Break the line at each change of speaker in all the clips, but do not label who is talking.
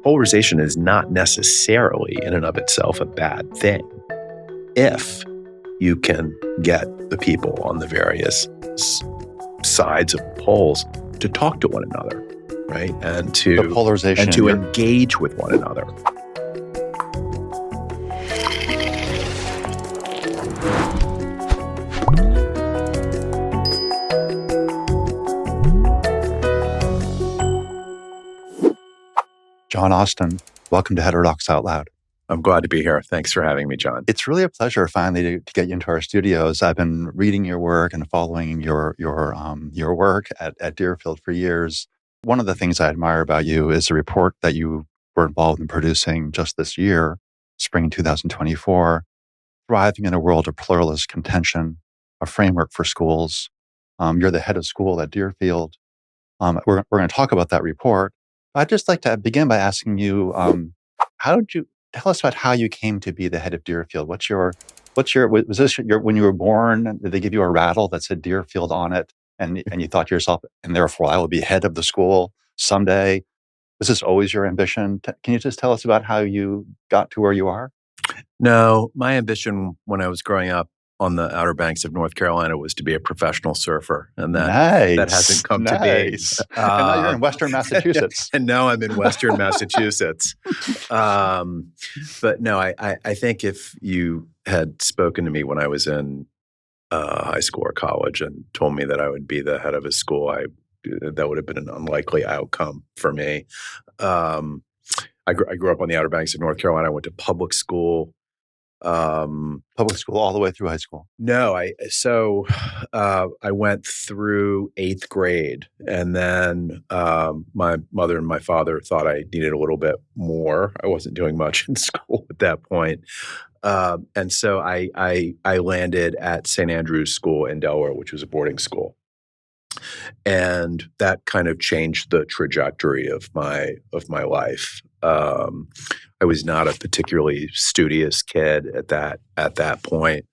polarization is not necessarily in and of itself a bad thing if you can get the people on the various sides of the polls to talk to one another, right? And to
the polarization
and to engage with one another.
John Austin, welcome to Heterodox Out Loud.
I'm glad to be here. Thanks for having me, John.
It's really a pleasure finally to get you into our studios. I've been reading your work and following your work at Deerfield for years. One of the things I admire about you is the report that you were involved in producing just this year, spring 2024, Thriving in a World of Pluralistic Contention, a framework for schools. You're the head of school at Deerfield. We're going to talk about that report. I'd just like to begin by asking you, how did you tell us about how you came to be the head of Deerfield? Was this when you were born? Did they give you a rattle that said Deerfield on it, and you thought to yourself, and therefore I will be head of the school someday? Was this always your ambition? Can you just tell us about how you got to where you are?
No, my ambition when I was growing up on the Outer Banks of North Carolina was to be a professional surfer, and that hasn't come to be.
And now you're in Western Massachusetts.
And now I'm in Western Massachusetts. But no, I think if you had spoken to me when I was in high school or college and told me that I would be the head of a school, that would have been an unlikely outcome for me. I grew up on the Outer Banks of North Carolina. I went to public school.
Public school all the way through high school?
No, I went through 8th grade, and then my mother and my father thought I needed a little bit more. I wasn't doing much in school at that point. And so I landed at St. Andrew's School in Delaware, which was a boarding school. And that kind of changed the trajectory of my life. I was not a particularly studious kid at that point.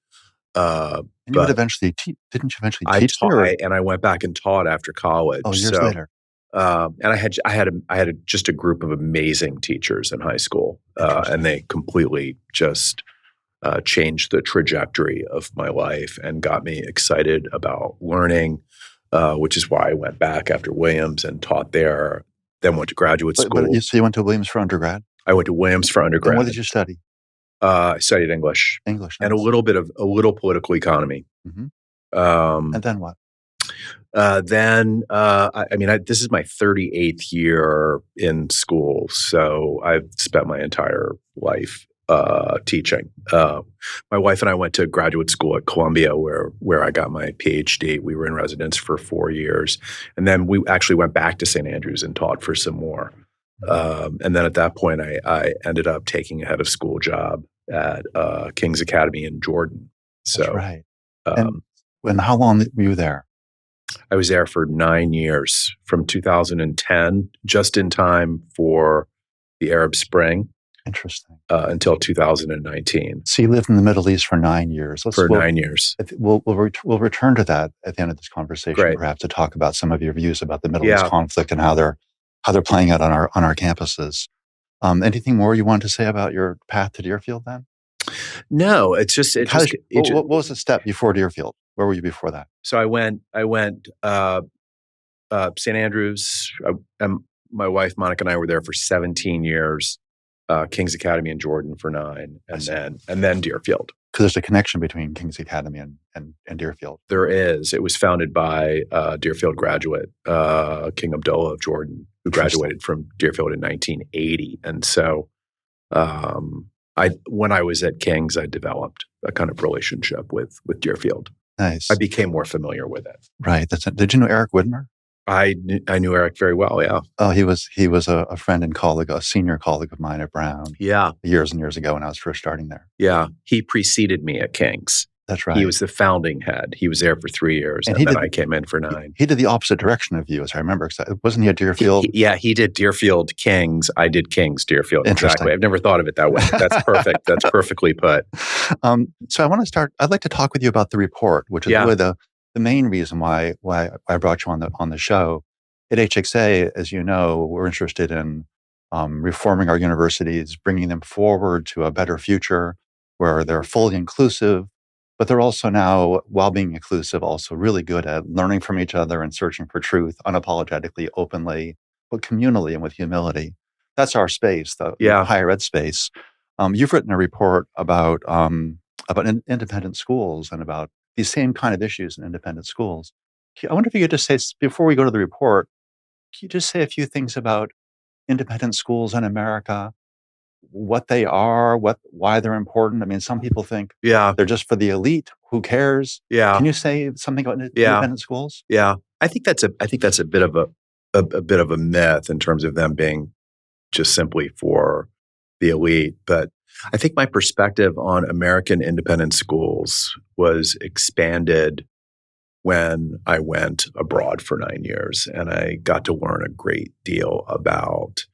And you would didn't you eventually teach there?
And I went back and taught after college.
Oh, years later.
And I had just a group of amazing teachers in high school, and they completely just changed the trajectory of my life and got me excited about learning. Which is why I went back after Williams and taught there, then went to graduate school.
So you went to Williams for undergrad?
I went to Williams for undergrad.
And what did you study?
I studied English.
English.
And a little political economy.
Mm-hmm. And then what?
This is my 38th year in school, so I've spent my entire life teaching. My wife and I went to graduate school at Columbia where I got my PhD. We were in residence for 4 years. And then we actually went back to St. Andrews and taught for some more. And then at that point, I ended up taking a head of school job at King's Academy in Jordan. So,
that's right. And how long were you there?
I was there for 9 years, from 2010, just in time for the Arab Spring.
Interesting.
Until 2019.
So you lived in the Middle East for 9 years.
9 years.
We'll return to that at the end of this conversation,
Great.
Perhaps to talk about some of your views about the Middle East conflict and how they're playing out on our campuses. Anything more you want to say about your path to Deerfield then?
No, it's just
what was the step before Deerfield? Where were you before that?
So I went St. Andrews. My wife Monica and I were there for 17 years. King's Academy in Jordan for 9, and then Deerfield.
Because there's a connection between King's Academy and Deerfield.
There is. It was founded by Deerfield graduate King Abdullah of Jordan, who graduated from Deerfield in 1980. And so, when I was at King's, I developed a kind of relationship with Deerfield.
Nice.
I became more familiar with it.
Right. Did you know Eric Widmer?
I knew Eric very well, yeah.
Oh, he was a friend and colleague, a senior colleague of mine at Brown.
Yeah.
Years and years ago when I was first starting there.
Yeah. He preceded me at King's.
That's right.
He was the founding head. He was there for 3 years, and then I came in for 9.
He did the opposite direction of you, as I remember. Wasn't he at Deerfield?
He did Deerfield King's. I did King's Deerfield. Exactly. I've never thought of it that way. That's perfect. That's perfectly put.
So I want to start. I'd like to talk with you about the report, which is really the main reason why I brought you on the show. At HXA, as you know, we're interested in reforming our universities, bringing them forward to a better future where they're fully inclusive, but they're also now, while being inclusive, also really good at learning from each other and searching for truth unapologetically, openly, but communally and with humility. That's our space, the
Yeah.
higher ed space. You've written a report about independent schools and about these same kind of issues in independent schools. I wonder if you could just say, before we go to the report, can you just say a few things about independent schools in America, what they are, why they're important? I mean, some people think
Yeah.
they're just for the elite. Who cares?
Yeah.
Can you say something about
Yeah.
independent schools?
Yeah. I think that's a bit of a bit of a myth in terms of them being just simply for the elite. But I think my perspective on American independent schools was expanded when I went abroad for 9 years, and I got to learn a great deal about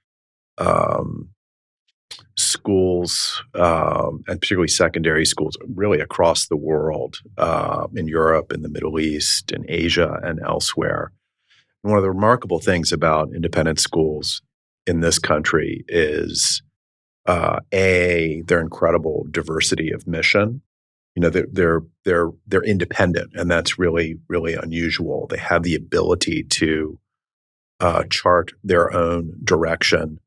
schools, and particularly secondary schools, really across the world, in Europe, in the Middle East, in Asia, and elsewhere. And one of the remarkable things about independent schools in this country is, their incredible diversity of mission. You know, they're independent, and that's really, really unusual. They have the ability to chart their own direction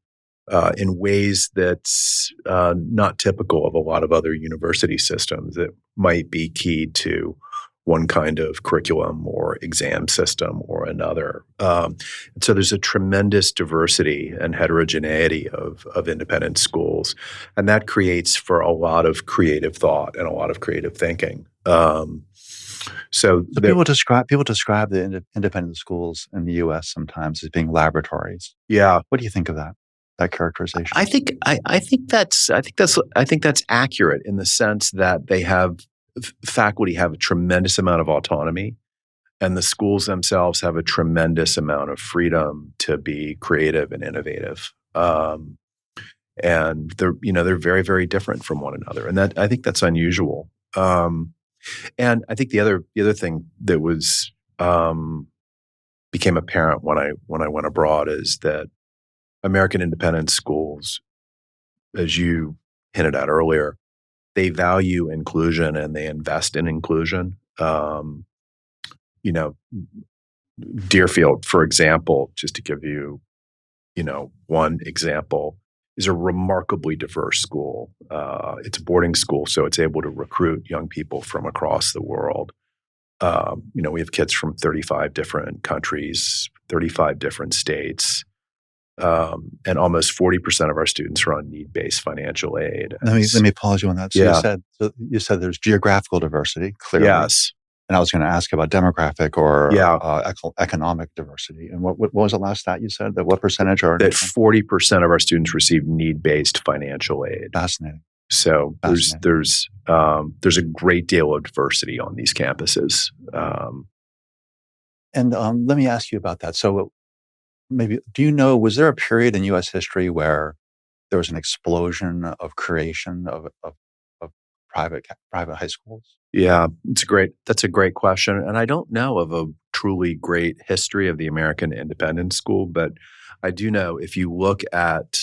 in ways that's not typical of a lot of other university systems that might be keyed to one kind of curriculum or exam system or another. And so there's a tremendous diversity and heterogeneity of independent schools, and that creates for a lot of creative thought and a lot of creative thinking. So
people describe the independent schools in the U.S. sometimes as being laboratories.
Yeah.
What do you think of that characterization?
I think that's accurate in the sense that they have faculty have a tremendous amount of autonomy, and the schools themselves have a tremendous amount of freedom to be creative and innovative. And they're very, very different from one another, and that I think that's unusual. And I think the other thing that was became apparent when I went abroad is that American independent schools, as you hinted at earlier, they value inclusion and they invest in inclusion. You know, Deerfield, for example, just to give you, one example, is a remarkably diverse school. It's a boarding school, so it's able to recruit young people from across the world. We have kids from 35 different countries, 35 different states. And almost 40% of our students are on need-based financial aid.
Let me pause you on that. So
Yeah.
you said there's geographical diversity, clearly.
Yes.
And I was going to ask about demographic or
Yeah.
Economic diversity. And what was the last stat you said? That what percentage are?
That 40% of our students receive need-based financial aid.
Fascinating.
So there's a great deal of diversity on these campuses.
And let me ask you about that. So maybe, was there a period in U.S. history where there was an explosion of creation of private high schools?
Yeah, that's a great question. And I don't know of a truly great history of the American independent school, but I do know if you look at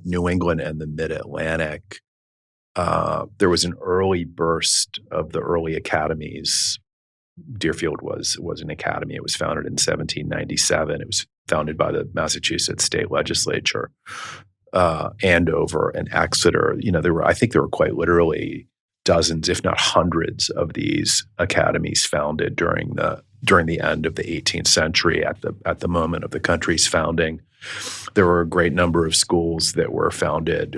New England and the Mid-Atlantic, there was an early burst of the early academies. Deerfield was an academy. It was founded in 1797. It was founded by the Massachusetts state legislature. Andover and Exeter. I think there were quite literally dozens, if not hundreds, of these academies founded during the end of the 18th century. At the moment of the country's founding, there were a great number of schools that were founded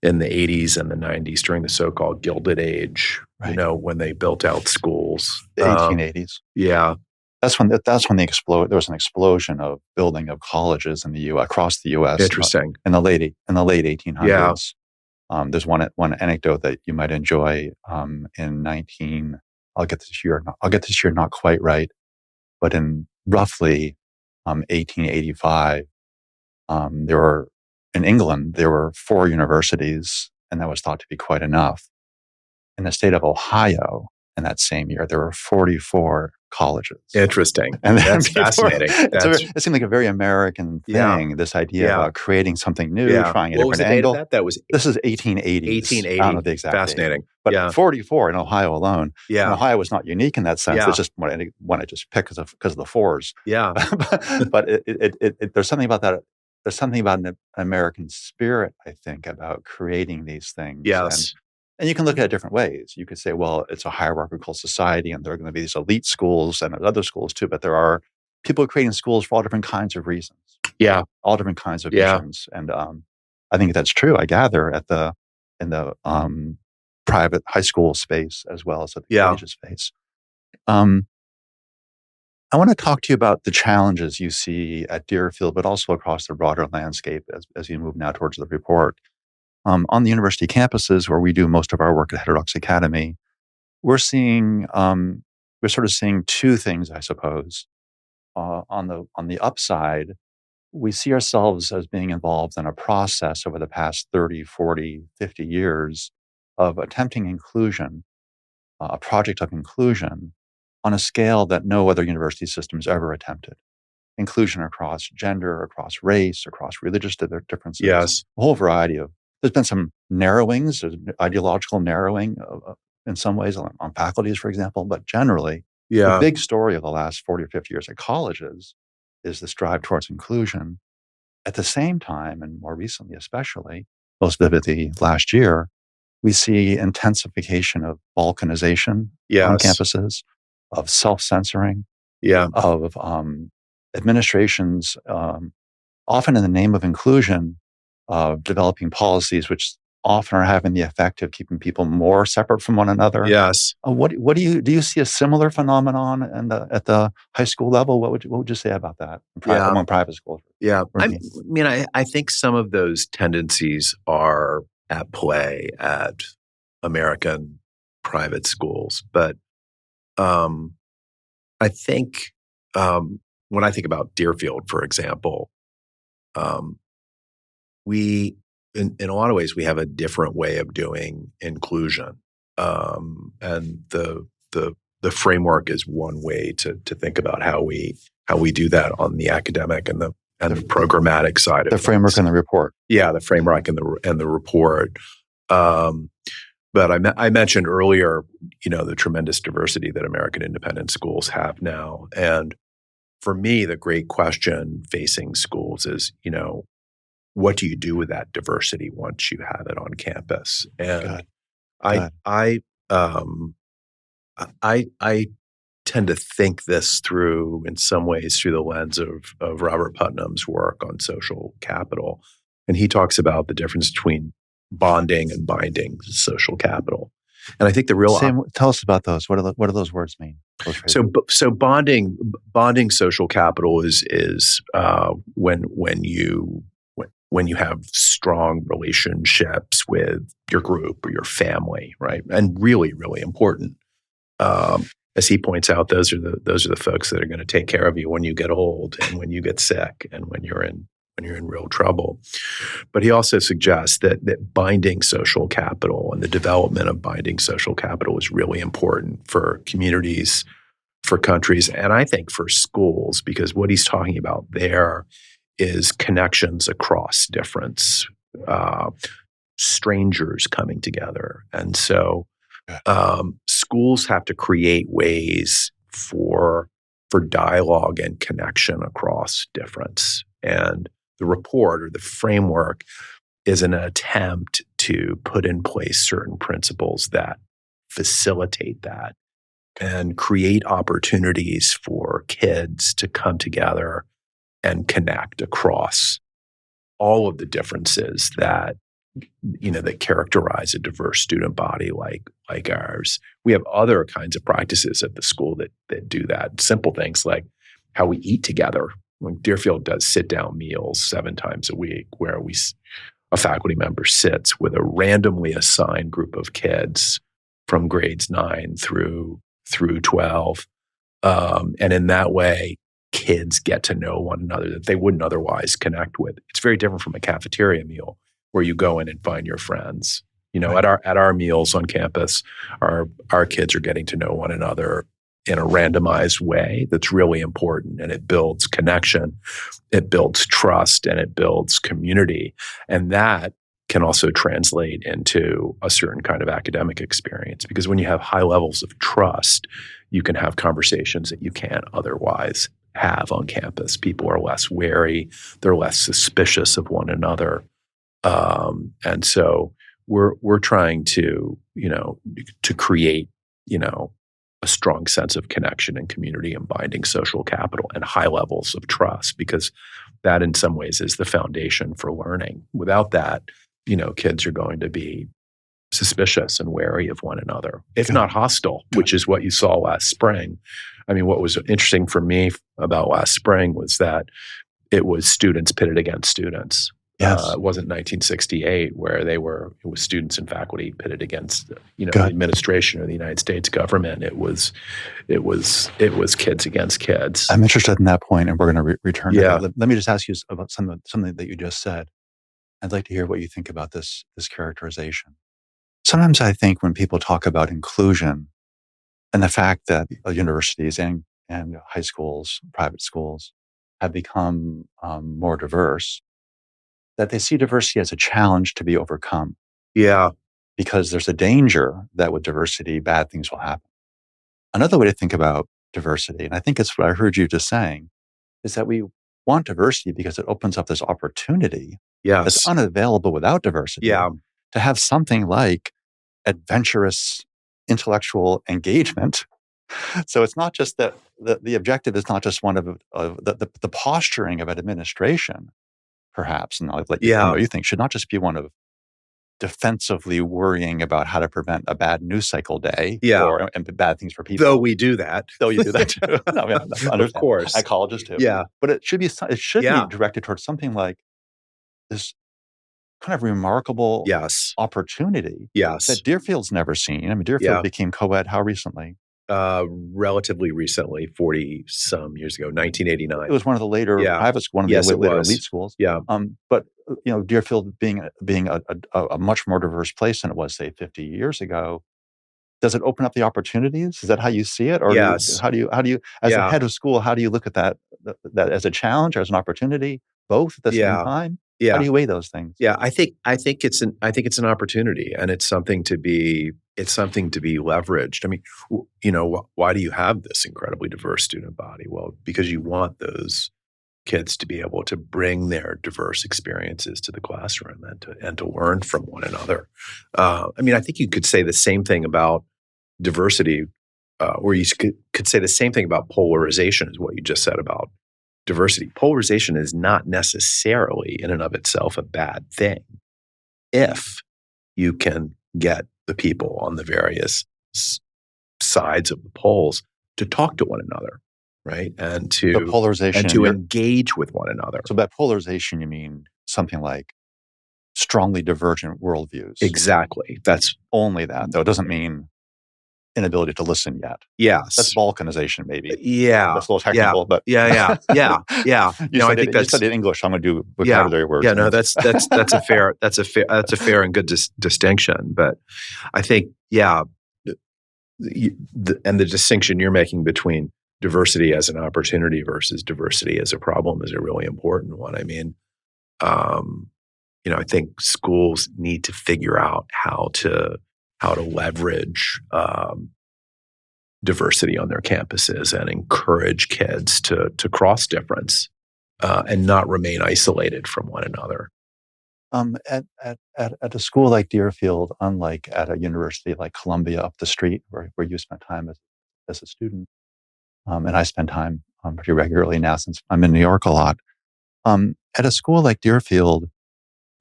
in the 80s and the 90s during the so-called Gilded Age.
Right.
When they built out schools,
the 1880s.
Yeah.
That's when there was an explosion of building of colleges in the U.S. across the U.S.
Interesting.
In the late 1800s.
Yeah.
There's one anecdote that you might enjoy. I'll get this year not quite right, but in roughly 1885, in England there were 4 universities, and that was thought to be quite enough. In the state of Ohio, in that same year, there were 44 colleges.
Interesting.
And then
That's fascinating.
It seemed like a very American thing, this idea about creating something new, trying a
What was
different
the date
angle.
of that? Was
This is 1880s.
1880.
I don't know the exact
Fascinating.
date. But 44 in Ohio alone.
Yeah.
And Ohio was not unique in that sense. It's just one I just picked because of the fours.
Yeah.
But there's something about that. There's something about an American spirit, I think, about creating these things.
Yes.
And you can look at it different ways. You could say, well, it's a hierarchical society and there are going to be these elite schools and other schools too, but there are people creating schools for all different kinds of reasons.
Yeah.
All different kinds of visions. And I think that's true, I gather, in the private high school space as well as at the collegiate space. I want to talk to you about the challenges you see at Deerfield, but also across the broader landscape as you move now towards the report. On the university campuses where we do most of our work at Heterodox Academy, we're sort of seeing two things, I suppose. On the upside, we see ourselves as being involved in a process over the past 30, 40, 50 years of attempting inclusion, a project of inclusion on a scale that no other university system's ever attempted. Inclusion across gender, across race, across religious differences.
Yes.
A whole variety of. There's been some narrowings, there's ideological narrowing in some ways on faculties, for example, but generally, the big story of the last 40 or 50 years at colleges is the strive towards inclusion. At the same time, and more recently especially, most vividly last year, we see intensification of balkanization on campuses, of self-censoring, of administrations, often in the name of inclusion, developing policies which often are having the effect of keeping people more separate from one another.
Yes.
What do you see a similar phenomenon at the high school level? What would you say about that among private schools?
Yeah. I think some of those tendencies are at play at American private schools, but I think when I think about Deerfield, for example, we in a lot of ways we have a different way of doing inclusion, and the framework is one way to think about how we do that on the academic and the programmatic side of
the framework and the report.
Yeah, the framework and the report. But I mentioned earlier, the tremendous diversity that American independent schools have now. And for me, the great question facing schools is, what do you do with that diversity once you have it on campus? And I tend to think this through, in some ways, through the lens of Robert Putnam's work on social capital. And he talks about the difference between bonding and binding social capital. And I think the real
tell us about those. What do those words mean?
So bonding social capital is when you have strong relationships with your group or your family, right? And really, really important. As he points out, those are the folks that are going to take care of you when you get old and when you get sick and when you're in real trouble. But he also suggests that binding social capital and the development of binding social capital is really important for communities, for countries, and I think for schools, because what he's talking about there is connections across difference, strangers coming together. And so schools have to create ways for dialogue and connection across difference. And the report or the framework is an attempt to put in place certain principles that facilitate that and create opportunities for kids to come together and connect across all of the differences that characterize a diverse student body like ours. We have other kinds of practices at the school that do that. Simple things like how we eat together. When Deerfield does sit-down meals 7 times a week, where a faculty member sits with a randomly assigned group of kids from grades 9 through 12, and in that way, kids get to know one another that they wouldn't otherwise connect with. It's very different from a cafeteria meal where you go in and find your friends. Right. At our meals on campus, our kids are getting to know one another in a randomized way that's really important, and it builds connection, it builds trust, and it builds community. And that can also translate into a certain kind of academic experience, because when you have high levels of trust, you can have conversations that you can't otherwise have on campus. People are less wary, they're less suspicious of one another. And so we're trying to, to create, a strong sense of connection and community and binding social capital and high levels of trust, because that in some ways is the foundation for learning. Without that, kids are going to be suspicious and wary of one another, if not hostile, which is what you saw last spring. I mean, what was interesting for me about last spring was that it was students pitted against students.
Yes.
It wasn't 1968 where it was students and faculty pitted against, the administration or the United States government. It was kids against kids.
I'm interested in that point, and we're going to return to that. Let me just ask you about something that you just said. I'd like to hear what you think about this characterization. Sometimes I think when people talk about inclusion and the fact that universities and high schools, private schools, have become more diverse, that they see diversity as a challenge to be overcome.
Yeah.
Because there's a danger that with diversity, bad things will happen. Another way to think about diversity, and I think it's what I heard you just saying, is that we want diversity because it opens up this opportunity that's unavailable without diversity to have something like adventurous intellectual engagement. So it's not just that the objective is not just one of the posturing of an administration, perhaps, and I'll let you know what you think, should not just be one of defensively worrying about how to prevent a bad news cycle day and bad things for people.
Though we do that.
Though you do that too. No, I mean,
of course.
Psychologists too.
Yeah.
But it should be directed towards something like this kind of remarkable opportunity that Deerfield's never seen. I mean, Deerfield became co-ed how recently?
Relatively recently, 40-some years ago, 1989.
It was one of the later private schools, one of the later elite schools.
Yeah.
But Deerfield being a much more diverse place than it was, say, 50 years ago, does it open up the opportunities? Is that how you see it? Or how do you, as a head of school, how do you look at that as a challenge or as an opportunity, both at the same time?
Yeah.
How do you weigh those things?
Yeah, I think it's an opportunity, and it's something to be leveraged. I mean, why do you have this incredibly diverse student body? Well, because you want those kids to be able to bring their diverse experiences to the classroom and to learn from one another. I mean, I think you could say the same thing about diversity, or you could say the same thing about polarization, is what you just said about diversity. Polarization is not necessarily in and of itself a bad thing if you can get the people on the various sides of the poles to talk to one another, right? And to engage with one another.
So by polarization, you mean something like strongly divergent worldviews.
Exactly. That's
only that, though. It doesn't mean inability to listen yet.
Yes.
That's balkanization, maybe.
Yeah.
That's a little technical, but
yeah.
You studied English. I'm going to do vocabulary words.
Yeah, no, that's a fair and good distinction. But I think, the distinction you're making between diversity as an opportunity versus diversity as a problem is a really important one. I mean, I think schools need to figure out how to leverage diversity on their campuses and encourage kids to cross difference and not remain isolated from one another.
At a school like Deerfield, unlike at a university like Columbia up the street, where you spent time as a student, and I spend time pretty regularly now since I'm in New York a lot. At a school like Deerfield,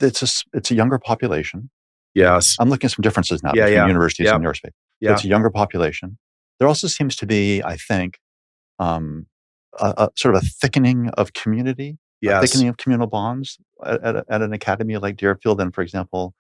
it's a younger population.
Yes.
I'm looking at some differences now between universities and New York State.
Yeah.
It's a younger population. There also seems to be, I think, a sort of a thickening of community, a thickening of communal bonds at an academy like Deerfield than, for example,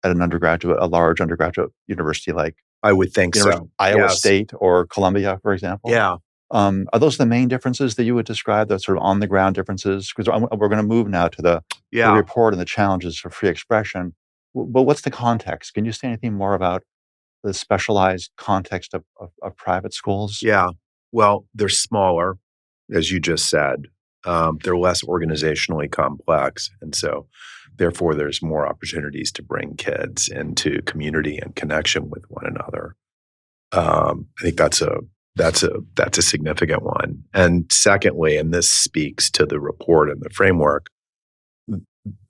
at a large undergraduate university like
I would think so.
Iowa State or Columbia, for example.
Yeah.
Are those the main differences that you would describe, the sort of on-the-ground differences? Because we're going to move now to the report and the challenges for free expression. But what's the context? Can you say anything more about the specialized context of private schools?
Yeah. Well, they're smaller, as you just said. They're less organizationally complex. And so, therefore, there's more opportunities to bring kids into community and connection with one another. I think that's a significant one. And secondly, and this speaks to the report and the framework,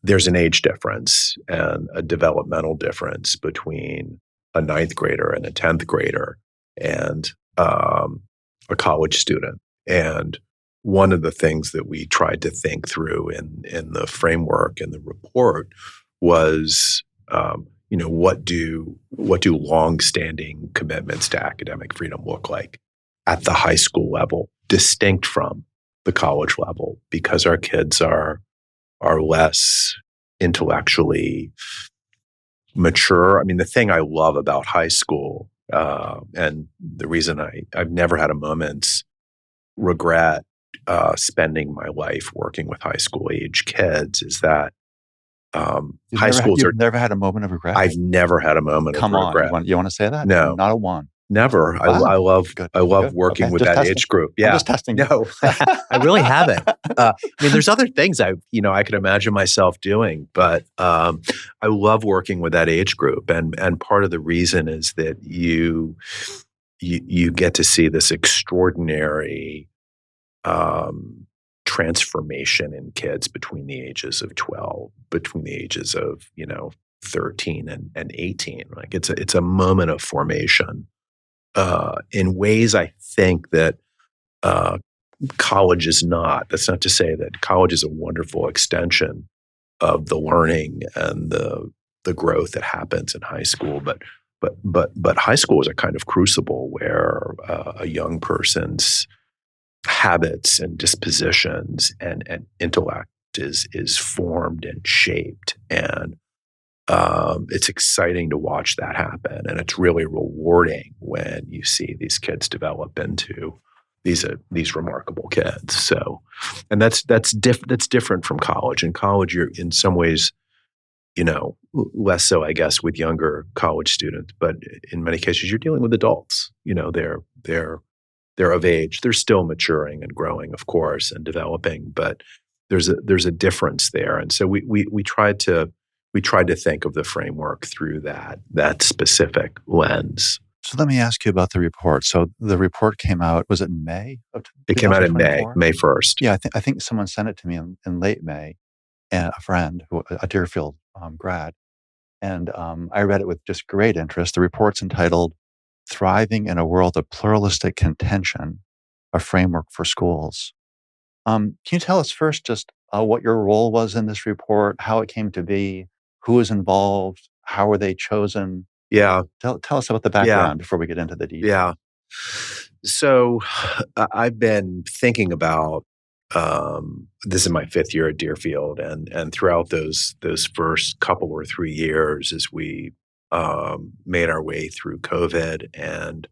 there's an age difference and a developmental difference between a ninth grader and a 10th grader and a college student. And one of the things that we tried to think through in the framework and the report was, what do longstanding commitments to academic freedom look like at the high school level, distinct from the college level, because our kids are less intellectually mature. I mean, the thing I love about high school, and the reason I've never had a moment's regret spending my life working with high school age kids, is that high schools
You've never had a moment of regret?
I've never had a moment
Come
of
on,
regret.
you want to say that?
No,
Not a one.
never.
Wow.
I love
Good.
working
Okay,
with
just
that
testing.
age group.
I'm
Yeah,
just testing.
no, I really haven't. I mean, there's other things I could imagine myself doing, but I love working with that age group, and part of the reason is that you get to see this extraordinary transformation in kids between the ages of 12, between the ages of 13 and 18. Like it's a moment of formation in ways I think that college is not. That's not to say that college is a wonderful extension of the learning and the growth that happens in high school, but high school is a kind of crucible where a young person's habits and dispositions and intellect is formed and shaped, and it's exciting to watch that happen, and it's really rewarding when you see these kids develop into these remarkable kids. So, and that's different from college. In college, you're in some ways, less so, I guess, with younger college students, but in many cases, you're dealing with adults. They're of age. They're still maturing and growing, of course, and developing, but there's a difference there. And so we tried to think of the framework through that specific lens.
So let me ask you about the report. So the report came out, was it in May of
It came out in
2024?
May 1st.
Yeah, I think someone sent it to me in late May, and a friend, a Deerfield grad, and I read it with just great interest. The report's entitled "Thriving in a World of Pluralistic Contention: A Framework for Schools." Can you tell us first just what your role was in this report, how it came to be, who was involved, how were they chosen?
Yeah.
Tell us about the background before we get into the details.
Yeah. So I've been thinking about this is my 5th year at Deerfield, and throughout those first couple or 3 years, as we made our way through COVID and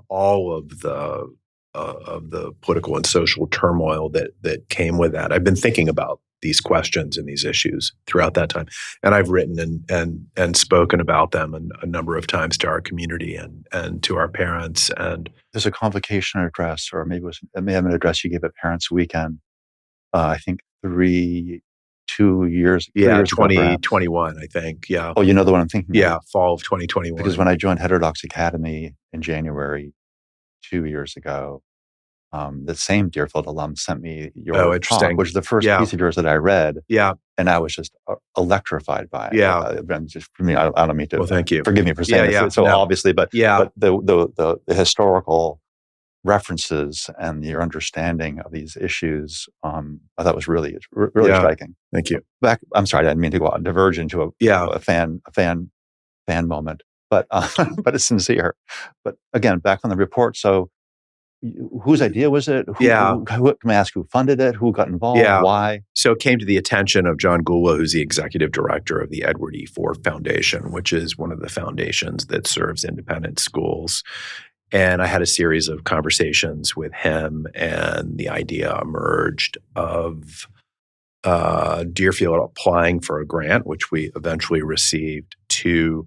all of the political and social turmoil that came with that, I've been thinking about these questions and these issues throughout that time, and I've written and spoken about them a number of times to our community and to our parents. And
there's a convocation address, or maybe it may have an address you gave at Parents Weekend. I think 2 years.
Yeah,
2021,
I think. Yeah.
Oh, you know the one I'm thinking of?
Yeah, fall of 2021.
Because when I joined Heterodox Academy in January 2 years ago, the same Deerfield alum sent me your talk, which is the first piece of yours that I read.
Yeah.
And I was just electrified by it.
Yeah.
Just for me, I don't mean to.
Well, thank you.
Forgive me for saying this so obviously, but the historical references and your understanding of these issues, I thought was really striking.
Thank you.
I'm sorry, I didn't mean to diverge into a fan moment, but but it's sincere. But again, back on the report. So, whose idea was it? Who, can I ask who funded it? Who got involved? Why?
So it came to the attention of John Gula, who's the executive director of the Edward E. Ford Foundation, which is one of the foundations that serves independent schools. And I had a series of conversations with him, and the idea emerged of Deerfield applying for a grant, which we eventually received, to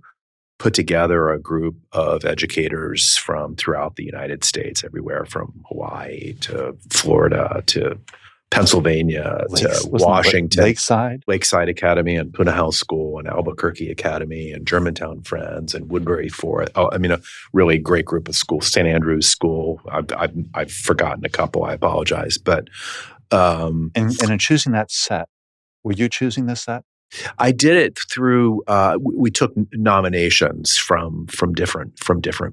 put together a group of educators from throughout the United States, everywhere from Hawaii to Florida to Pennsylvania to Washington, Lakeside Academy and Punahou School and Albuquerque Academy and Germantown Friends and Woodbury Forest. Oh, I mean, a really great group of schools. St. Andrew's School. I've forgotten a couple. I apologize, but
and in choosing that set, were you choosing this set?
I did it through. We took nominations from different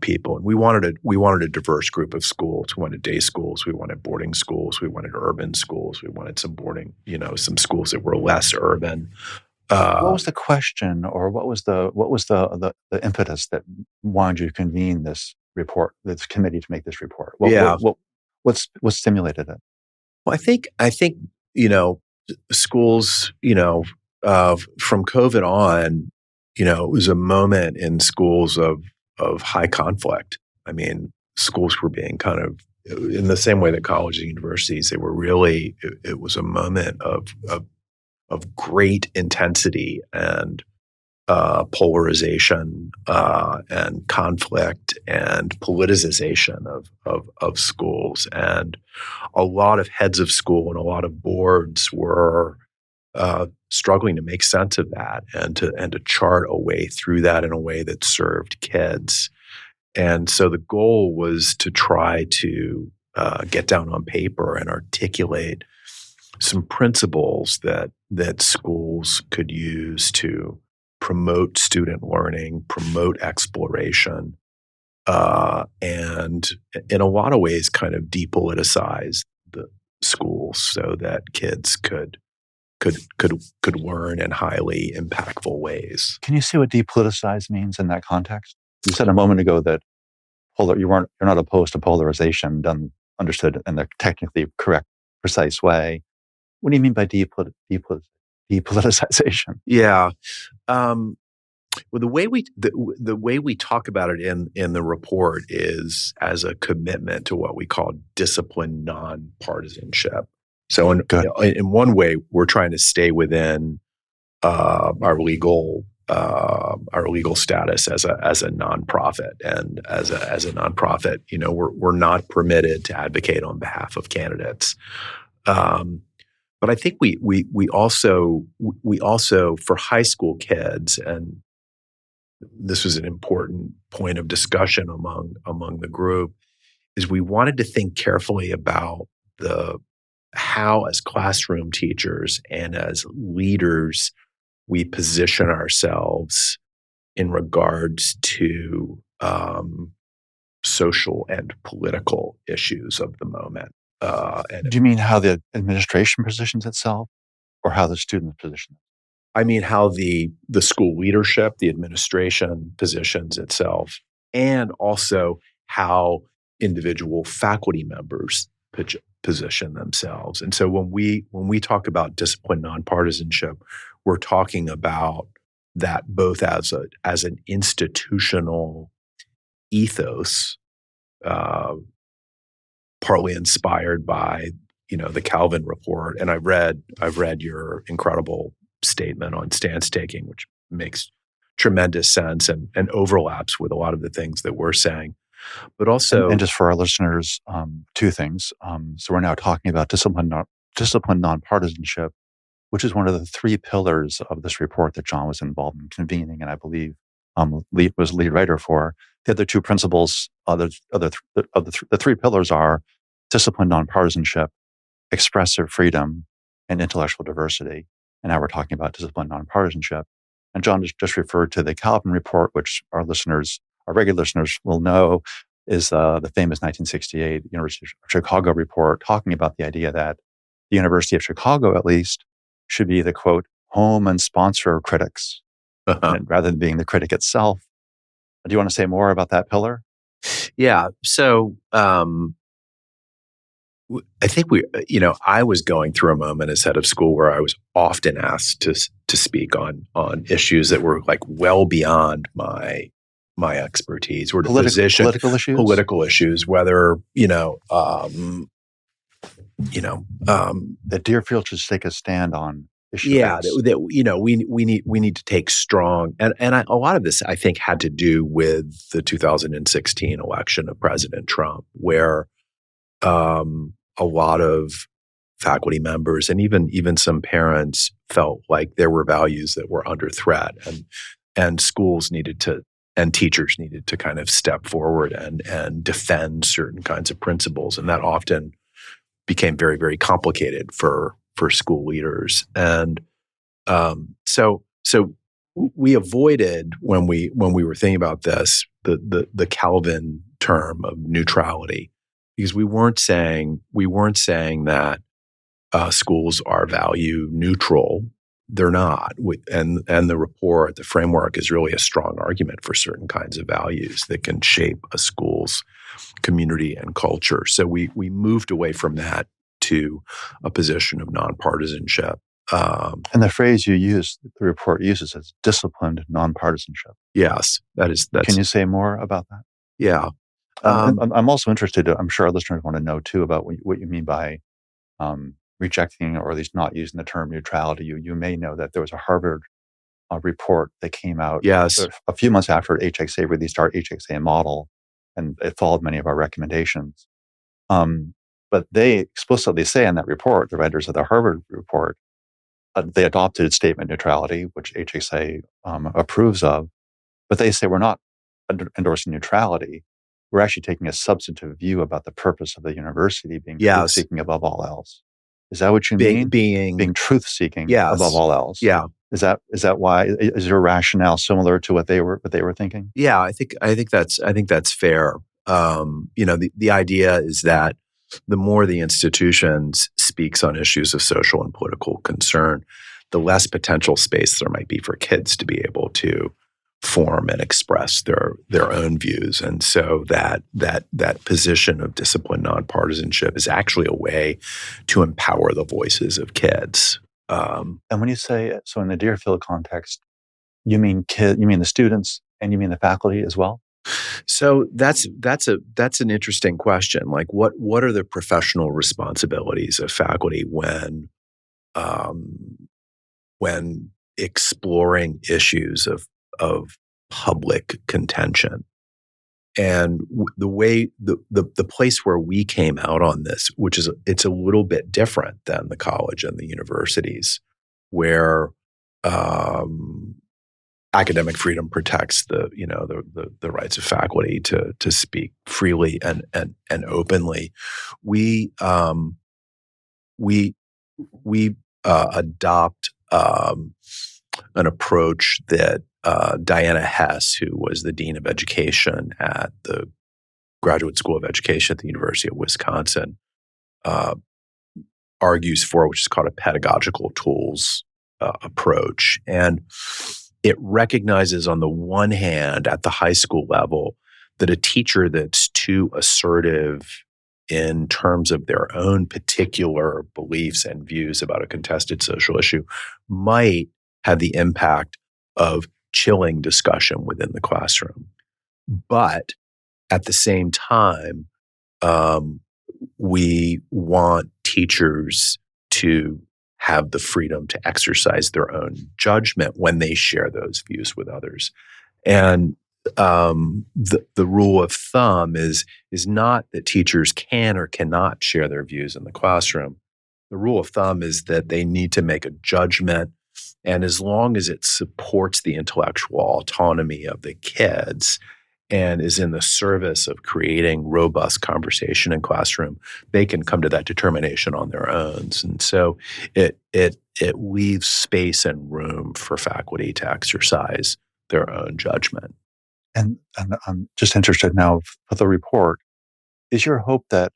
people, and we wanted a diverse group of schools. We wanted day schools, we wanted boarding schools, we wanted urban schools, we wanted some boarding, some schools that were less urban.
What was the question, or what was the impetus that wanted you to convene this report, this committee to make this report? What stimulated it?
Well, I think schools, from COVID on, it was a moment in schools of high conflict. I mean, schools were being kind of, in the same way that colleges and universities, they were really, it was a moment of great intensity and polarization and conflict and politicization of schools. And a lot of heads of school and a lot of boards were struggling to make sense of that and to chart a way through that in a way that served kids. And so the goal was to try to get down on paper and articulate some principles that schools could use to promote student learning, promote exploration, and in a lot of ways kind of depoliticize the schools so that kids could learn in highly impactful ways.
Can you see what depoliticize means in that context? You said a moment ago that you're not opposed to polarization done understood in the technically correct, precise way. What do you mean by depoliticization?
Yeah. Well, the way we talk about it in the report is as a commitment to what we call disciplined nonpartisanship. So in one way, we're trying to stay within our legal status as a nonprofit, and as a nonprofit, we're not permitted to advocate on behalf of candidates. But I think we also for high school kids, and this was an important point of discussion among the group, is we wanted to think carefully about how as classroom teachers and as leaders we position ourselves in regards to social and political issues of the moment.
Do you mean how the administration positions itself, or how the students position it?
I mean how the school leadership, the administration positions itself, and also how individual faculty members position themselves. And so when we talk about disciplined nonpartisanship, we're talking about that both as an institutional ethos, partly inspired by the Calvin report. And I've read your incredible statement on stance taking, which makes tremendous sense and overlaps with a lot of the things that we're saying. But also,
and just for our listeners, two things. So we're now talking about disciplined nonpartisanship, which is one of the three pillars of this report that John was involved in convening, and I believe was lead writer for. The other two principles, the three pillars are disciplined nonpartisanship, expressive freedom, and intellectual diversity. And now we're talking about disciplined nonpartisanship. And John just referred to the Calvin report, which our regular listeners will know is the famous 1968 University of Chicago report, talking about the idea that the University of Chicago, at least, should be the, quote, home and sponsor of critics, rather than being the critic itself. Do you want to say more about that pillar?
Yeah. So I think I was going through a moment as head of school where I was often asked to speak on issues that were like well beyond my expertise, or to position political issues, whether
that Deerfield should take a stand on issue
Yeah,
is.
we need to take strong, a lot of this I think had to do with the 2016 election of President Trump, where a lot of faculty members and even some parents felt like there were values that were under threat, and schools needed to and teachers needed to kind of step forward and defend certain kinds of principles, and that often became very, very complicated for school leaders. And so we avoided, when we were thinking about this, the Calvin term of neutrality, because we weren't saying that schools are value neutral. They're not. And the framework is really a strong argument for certain kinds of values that can shape a school's community and culture. So we moved away from that to a position of nonpartisanship.
And the phrase you use, the report uses, is disciplined nonpartisanship.
Yes, that's.
Can you say more about that?
Yeah.
I'm also interested, I'm sure our listeners want to know too about what you mean by rejecting, or at least not using the term neutrality. You may know that there was a Harvard report that came out
Yes.
a few months after HXA released our HXA model, and it followed many of our recommendations. But they explicitly say in that report, the writers of the Harvard report, they adopted statement neutrality, which HXA approves of, but they say we're not endorsing neutrality. We're actually taking a substantive view about the purpose of the university being truth-seeking above all else. Is that what you mean? Being truth-seeking above all else.
Yeah.
Is that why? Is your rationale similar to what they were thinking?
Yeah, I think that's fair. The idea is that the more the institutions speaks on issues of social and political concern, the less potential space there might be for kids to be able to form and express their own views. And so that position of disciplined nonpartisanship is actually a way to empower the voices of kids.
And when you say, so in the Deerfield context, you mean the students, and you mean the faculty as well?
So that's an interesting question. Like, what are the professional responsibilities of faculty when exploring issues of public contention? And the place where we came out on this, which is it's a little bit different than the college and the universities, where academic freedom protects the rights of faculty to speak freely and openly. We adopt an approach that Diana Hess, who was the dean of education at the Graduate School of Education at the University of Wisconsin, argues for, which is called a pedagogical tools approach. And it recognizes, on the one hand, at the high school level, that a teacher that's too assertive in terms of their own particular beliefs and views about a contested social issue might have the impact of chilling discussion within the classroom. But at the same time, we want teachers to have the freedom to exercise their own judgment when they share those views with others. And the rule of thumb is not that teachers can or cannot share their views in the classroom. The rule of thumb is that they need to make a judgment, and as long as it supports the intellectual autonomy of the kids and is in the service of creating robust conversation in classroom, they can come to that determination on their own. And so it leaves space and room for faculty to exercise their own judgment.
And I'm just interested now for the report. Is your hope that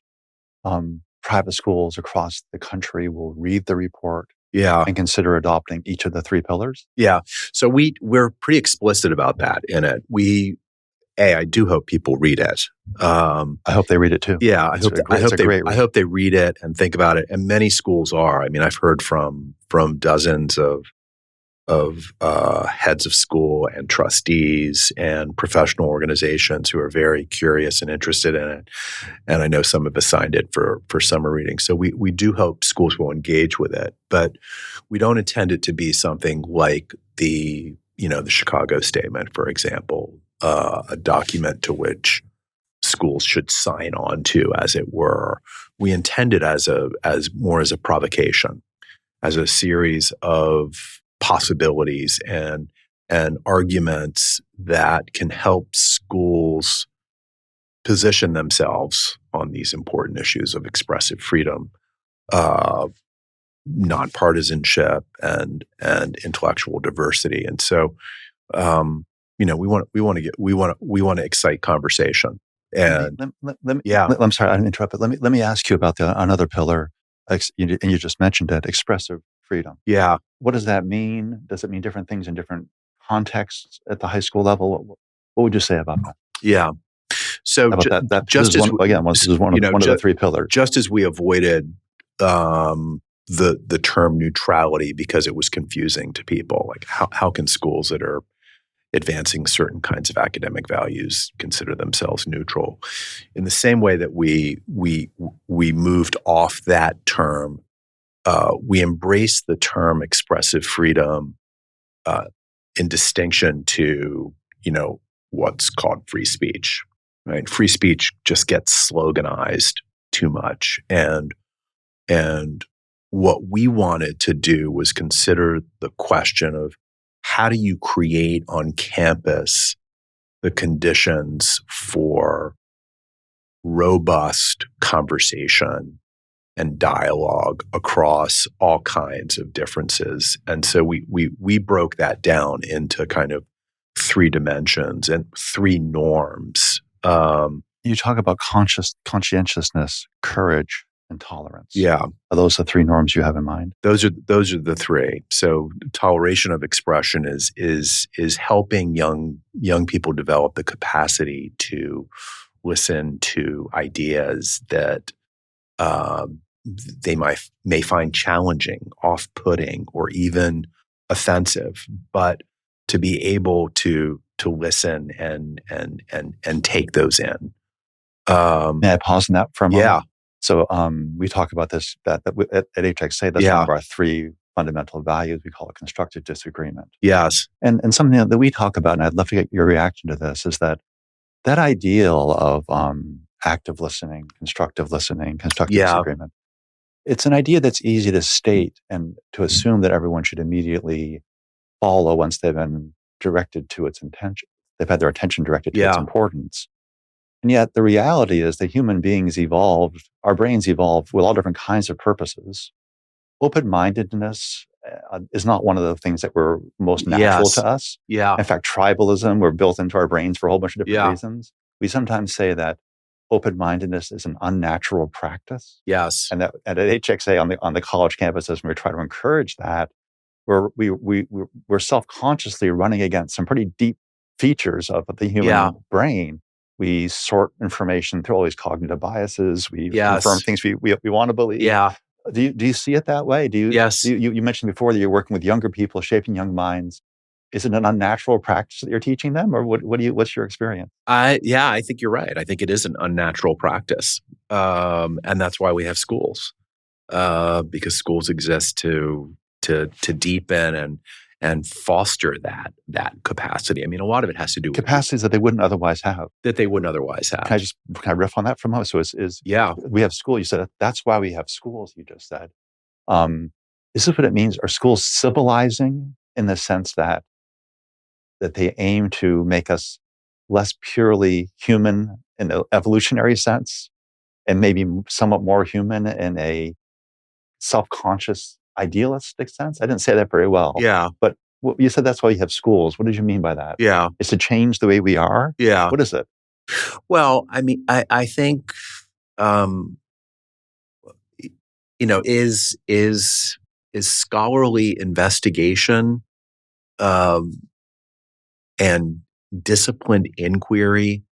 private schools across the country will read the report and consider adopting each of the three pillars?
Yeah. So we're pretty explicit about that in it. I do hope people read it.
I hope they read it too.
Yeah, I hope they read it and think about it. And many schools are. I mean, I've heard from dozens of heads of school and trustees and professional organizations who are very curious and interested in it. And I know some have assigned it for summer reading. So we do hope schools will engage with it, but we don't intend it to be something like the Chicago Statement, for example, a document to which schools should sign on to, as it were. We intend it as more as a provocation, as a series of possibilities and arguments that can help schools position themselves on these important issues of expressive freedom, nonpartisanship, and intellectual diversity. And so, we want to excite conversation. And
I'm sorry, I didn't interrupt, but let me ask you about another pillar, and you just mentioned it, expressive freedom.
Yeah.
What does that mean? Does it mean different things in different contexts at the high school level? What would you say about that?
Yeah. So
about that
just
this
as
is one of the three pillars.
Just as we avoided the term neutrality because it was confusing to people, like how can schools that are advancing certain kinds of academic values consider themselves neutral? In the same way that we moved off that term, we embraced the term expressive freedom in distinction to what's called free speech. Right? Free speech just gets sloganized too much, and what we wanted to do was consider the question of how do you create on campus the conditions for robust conversation and dialogue across all kinds of differences. And so we broke that down into kind of three dimensions and three norms.
You talk about conscientiousness, courage, and tolerance.
Yeah.
Are those the three norms you have in mind?
Those are the three. So toleration of expression is helping young people develop the capacity to listen to ideas that they may find challenging, off-putting, or even offensive, but to be able to listen and take those in.
May I pause on that for a moment?
Yeah.
So we talk about this at HXA. That's one of our three fundamental values. We call it constructive disagreement.
Yes.
And something that we talk about, and I'd love to get your reaction to this, is that ideal of active listening, constructive disagreement. It's an idea that's easy to state and to assume that everyone should immediately follow once they've been directed to its intention. They've had their attention directed to its importance. And yet the reality is that human beings evolved, our brains evolved with all different kinds of purposes. Open-mindedness is not one of the things that were most natural to us.
Yeah.
In fact, tribalism, we're built into our brains for a whole bunch of different reasons. We sometimes say that open-mindedness is an unnatural practice.
Yes.
And that at HXA on the college campuses, when we try to encourage that, we're self-consciously running against some pretty deep features of the human brain. We sort information through all these cognitive biases. We confirm things we want to believe.
Yeah.
Do you see it that way?
Yes.
You mentioned before that you're working with younger people, shaping young minds. Is it an unnatural practice that you're teaching them, or what's your experience?
I think you're right. I think it is an unnatural practice, and that's why we have schools, because schools exist to deepen and foster that capacity. I mean, a lot of it has to do with
capacities that they wouldn't otherwise have. Can I riff on that for a moment? So we have school. You said that's why we have schools. You just said, is this what it means? Are schools civilizing in the sense that they aim to make us less purely human in the evolutionary sense, and maybe somewhat more human in a self-conscious, idealistic sense? I didn't say that very well.
Yeah.
But you said that's why you have schools. What did you mean by that?
Yeah.
It's to change the way we are?
Yeah.
What is it?
Well, I mean, I think, is scholarly investigation and disciplined inquiry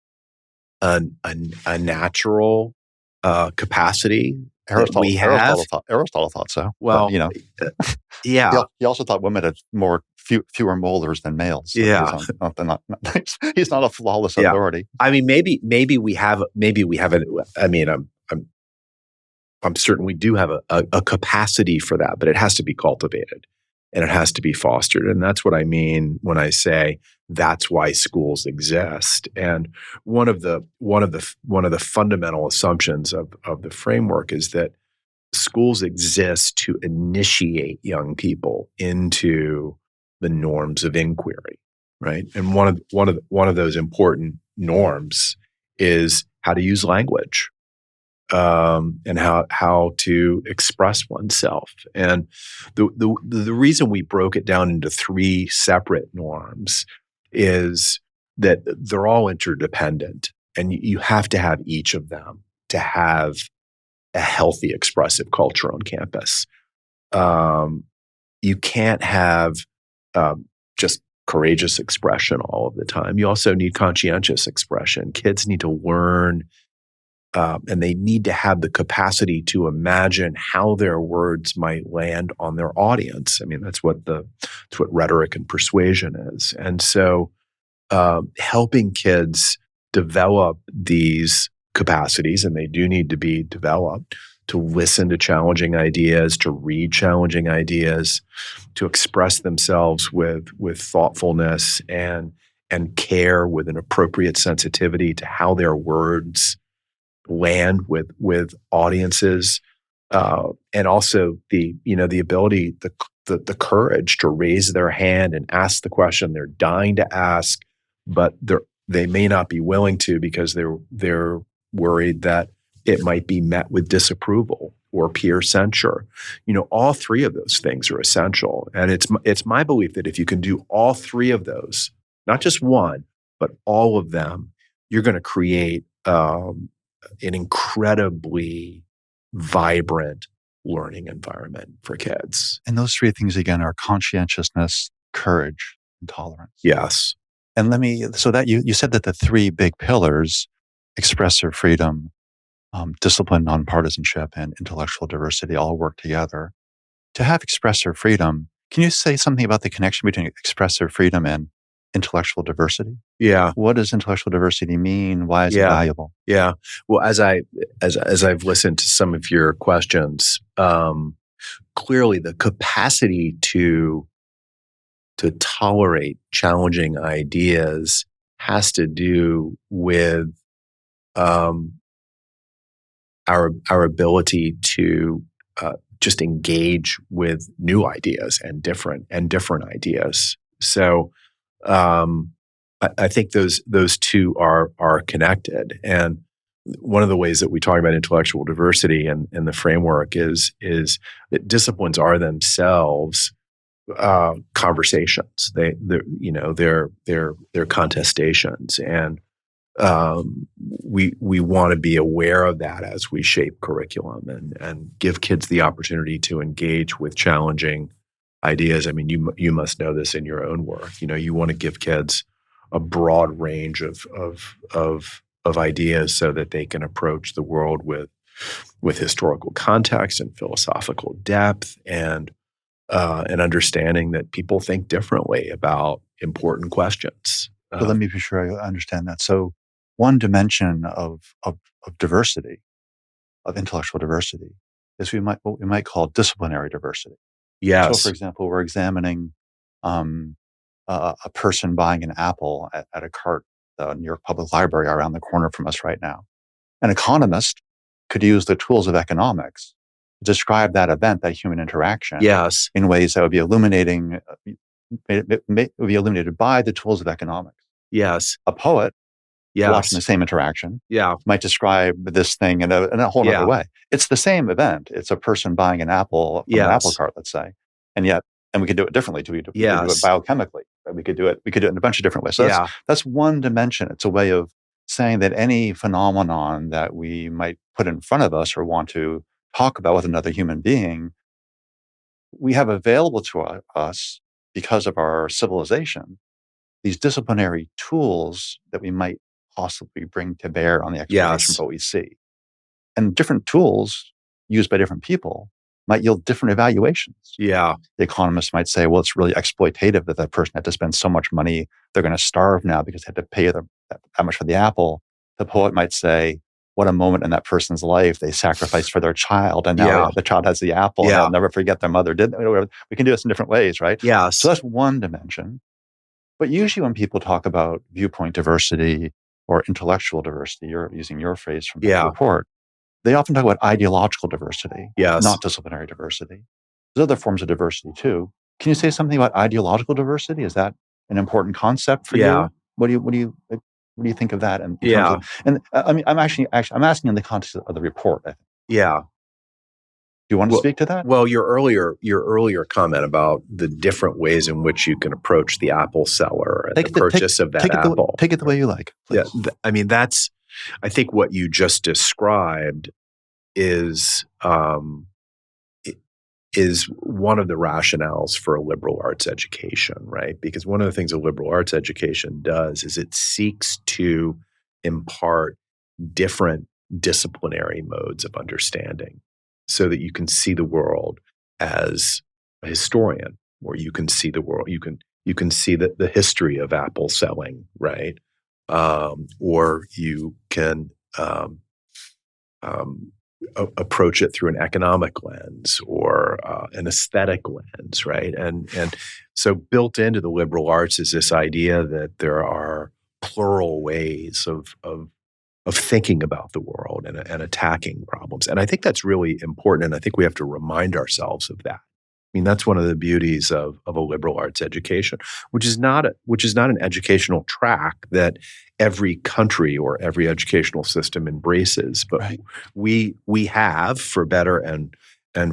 a natural capacity that we have.
Aristotle thought so, but
Well, yeah,
he also thought women had fewer molars than males. So
yeah,
he's not a flawless
yeah.
authority.
I mean, maybe we have it. I mean, I'm certain we do have a capacity for that, but it has to be cultivated and it has to be fostered. And that's what I mean when I say that's why schools exist. And one of the fundamental assumptions of the framework is that schools exist to initiate young people into the norms of inquiry, right? And one of those important norms is how to use language, and how to express oneself. And the reason we broke it down into three separate norms is that they're all interdependent, and you have to have each of them to have a healthy expressive culture on campus. You can't have just courageous expression all of the time. You also need conscientious expression. Kids need to learn, and they need to have the capacity to imagine how their words might land on their audience. I mean, that's what rhetoric and persuasion is. And so, helping kids develop these capacities, and they do need to be developed, to listen to challenging ideas, to read challenging ideas, to express themselves with thoughtfulness and care, with an appropriate sensitivity to how their words land with audiences, and also the ability, the courage to raise their hand and ask the question they're dying to ask, but they may not be willing to because they're worried that it might be met with disapproval or peer censure. All three of those things are essential, and it's my belief that if you can do all three of those, not just one, but all of them, you're going to create an incredibly vibrant learning environment for kids.
And those three things again are conscientiousness, courage, and tolerance.
Yes.
And so that you said that the three big pillars, expressive freedom, discipline, nonpartisanship, and intellectual diversity, all work together. To have expressive freedom, can you say something about the connection between expressive freedom and intellectual diversity?
Yeah.
What does intellectual diversity mean? Why is it valuable?
Yeah. Well, as I've listened to some of your questions, clearly the capacity to tolerate challenging ideas has to do with our ability to just engage with new ideas and different ideas. So I think those two are connected. And one of the ways that we talk about intellectual diversity and the framework is that disciplines are themselves conversations. They're contestations, and we want to be aware of that as we shape curriculum and give kids the opportunity to engage with challenging ideas. I mean, you must know this in your own work. You want to give kids a broad range of ideas so that they can approach the world with historical context and philosophical depth and an understanding that people think differently about important questions.
So let me be sure I understand that. So one dimension of diversity, of intellectual diversity, is what we might call disciplinary diversity.
Yes.
So, for example, we're examining a person buying an apple at a cart, the New York Public Library around the corner from us right now. An economist could use the tools of economics to describe that event, that human interaction,
yes,
in ways that would be illuminating. It would be illuminated by the tools of economics.
Yes.
A poet,
yes,
watching the same interaction, might describe this thing in a whole other way. It's the same event. It's a person buying an apple from an apple cart, let's say, and we could do it differently too. We could do it biochemically. We could do it in a bunch of different ways. So that's one dimension. It's a way of saying that any phenomenon that we might put in front of us or want to talk about with another human being, we have available to us, because of our civilization, these disciplinary tools that we might possibly bring to bear on the exploration of what we see. And different tools used by different people might yield different evaluations.
Yeah.
The economist might say, well, it's really exploitative that person had to spend so much money. They're going to starve now because they had to pay that much for the apple. The poet might say, what a moment in that person's life. They sacrificed for their child, and now
Yeah.
the child has the apple, and
Yeah.
they'll never forget their mother did. We can do this in different ways, right?
Yes.
So that's one dimension. But usually when people talk about viewpoint diversity or intellectual diversity, you're using your phrase from the
Yeah.
report, they often talk about ideological diversity,
Yes.
not disciplinary diversity. There's other forms of diversity too. Can you say something about ideological diversity? Is that an important concept for
Yeah.
you? What do you think of that in terms
Yeah.
of? And I mean, I'm asking in the context of the report. I think.
Yeah.
Do you want to speak to that?
Well, your earlier comment about the different ways in which you can approach the apple seller and the purchase of that apple.
Take it the way you like. Please.
Yeah, I mean, I think what you just described is one of the rationales for a liberal arts education, right? Because one of the things a liberal arts education does is it seeks to impart different disciplinary modes of understanding so that you can see the world as a historian, or you can see the world, you can see the history of apple selling, right? Or you can approach it through an economic lens or an aesthetic lens, right? And so built into the liberal arts is this idea that there are plural ways of thinking about the world and attacking problems. And I think that's really important. And I think we have to remind ourselves of that. I mean, that's one of the beauties of a liberal arts education, which is not an educational track that every country or every educational system embraces. But
Right.
we have, for better and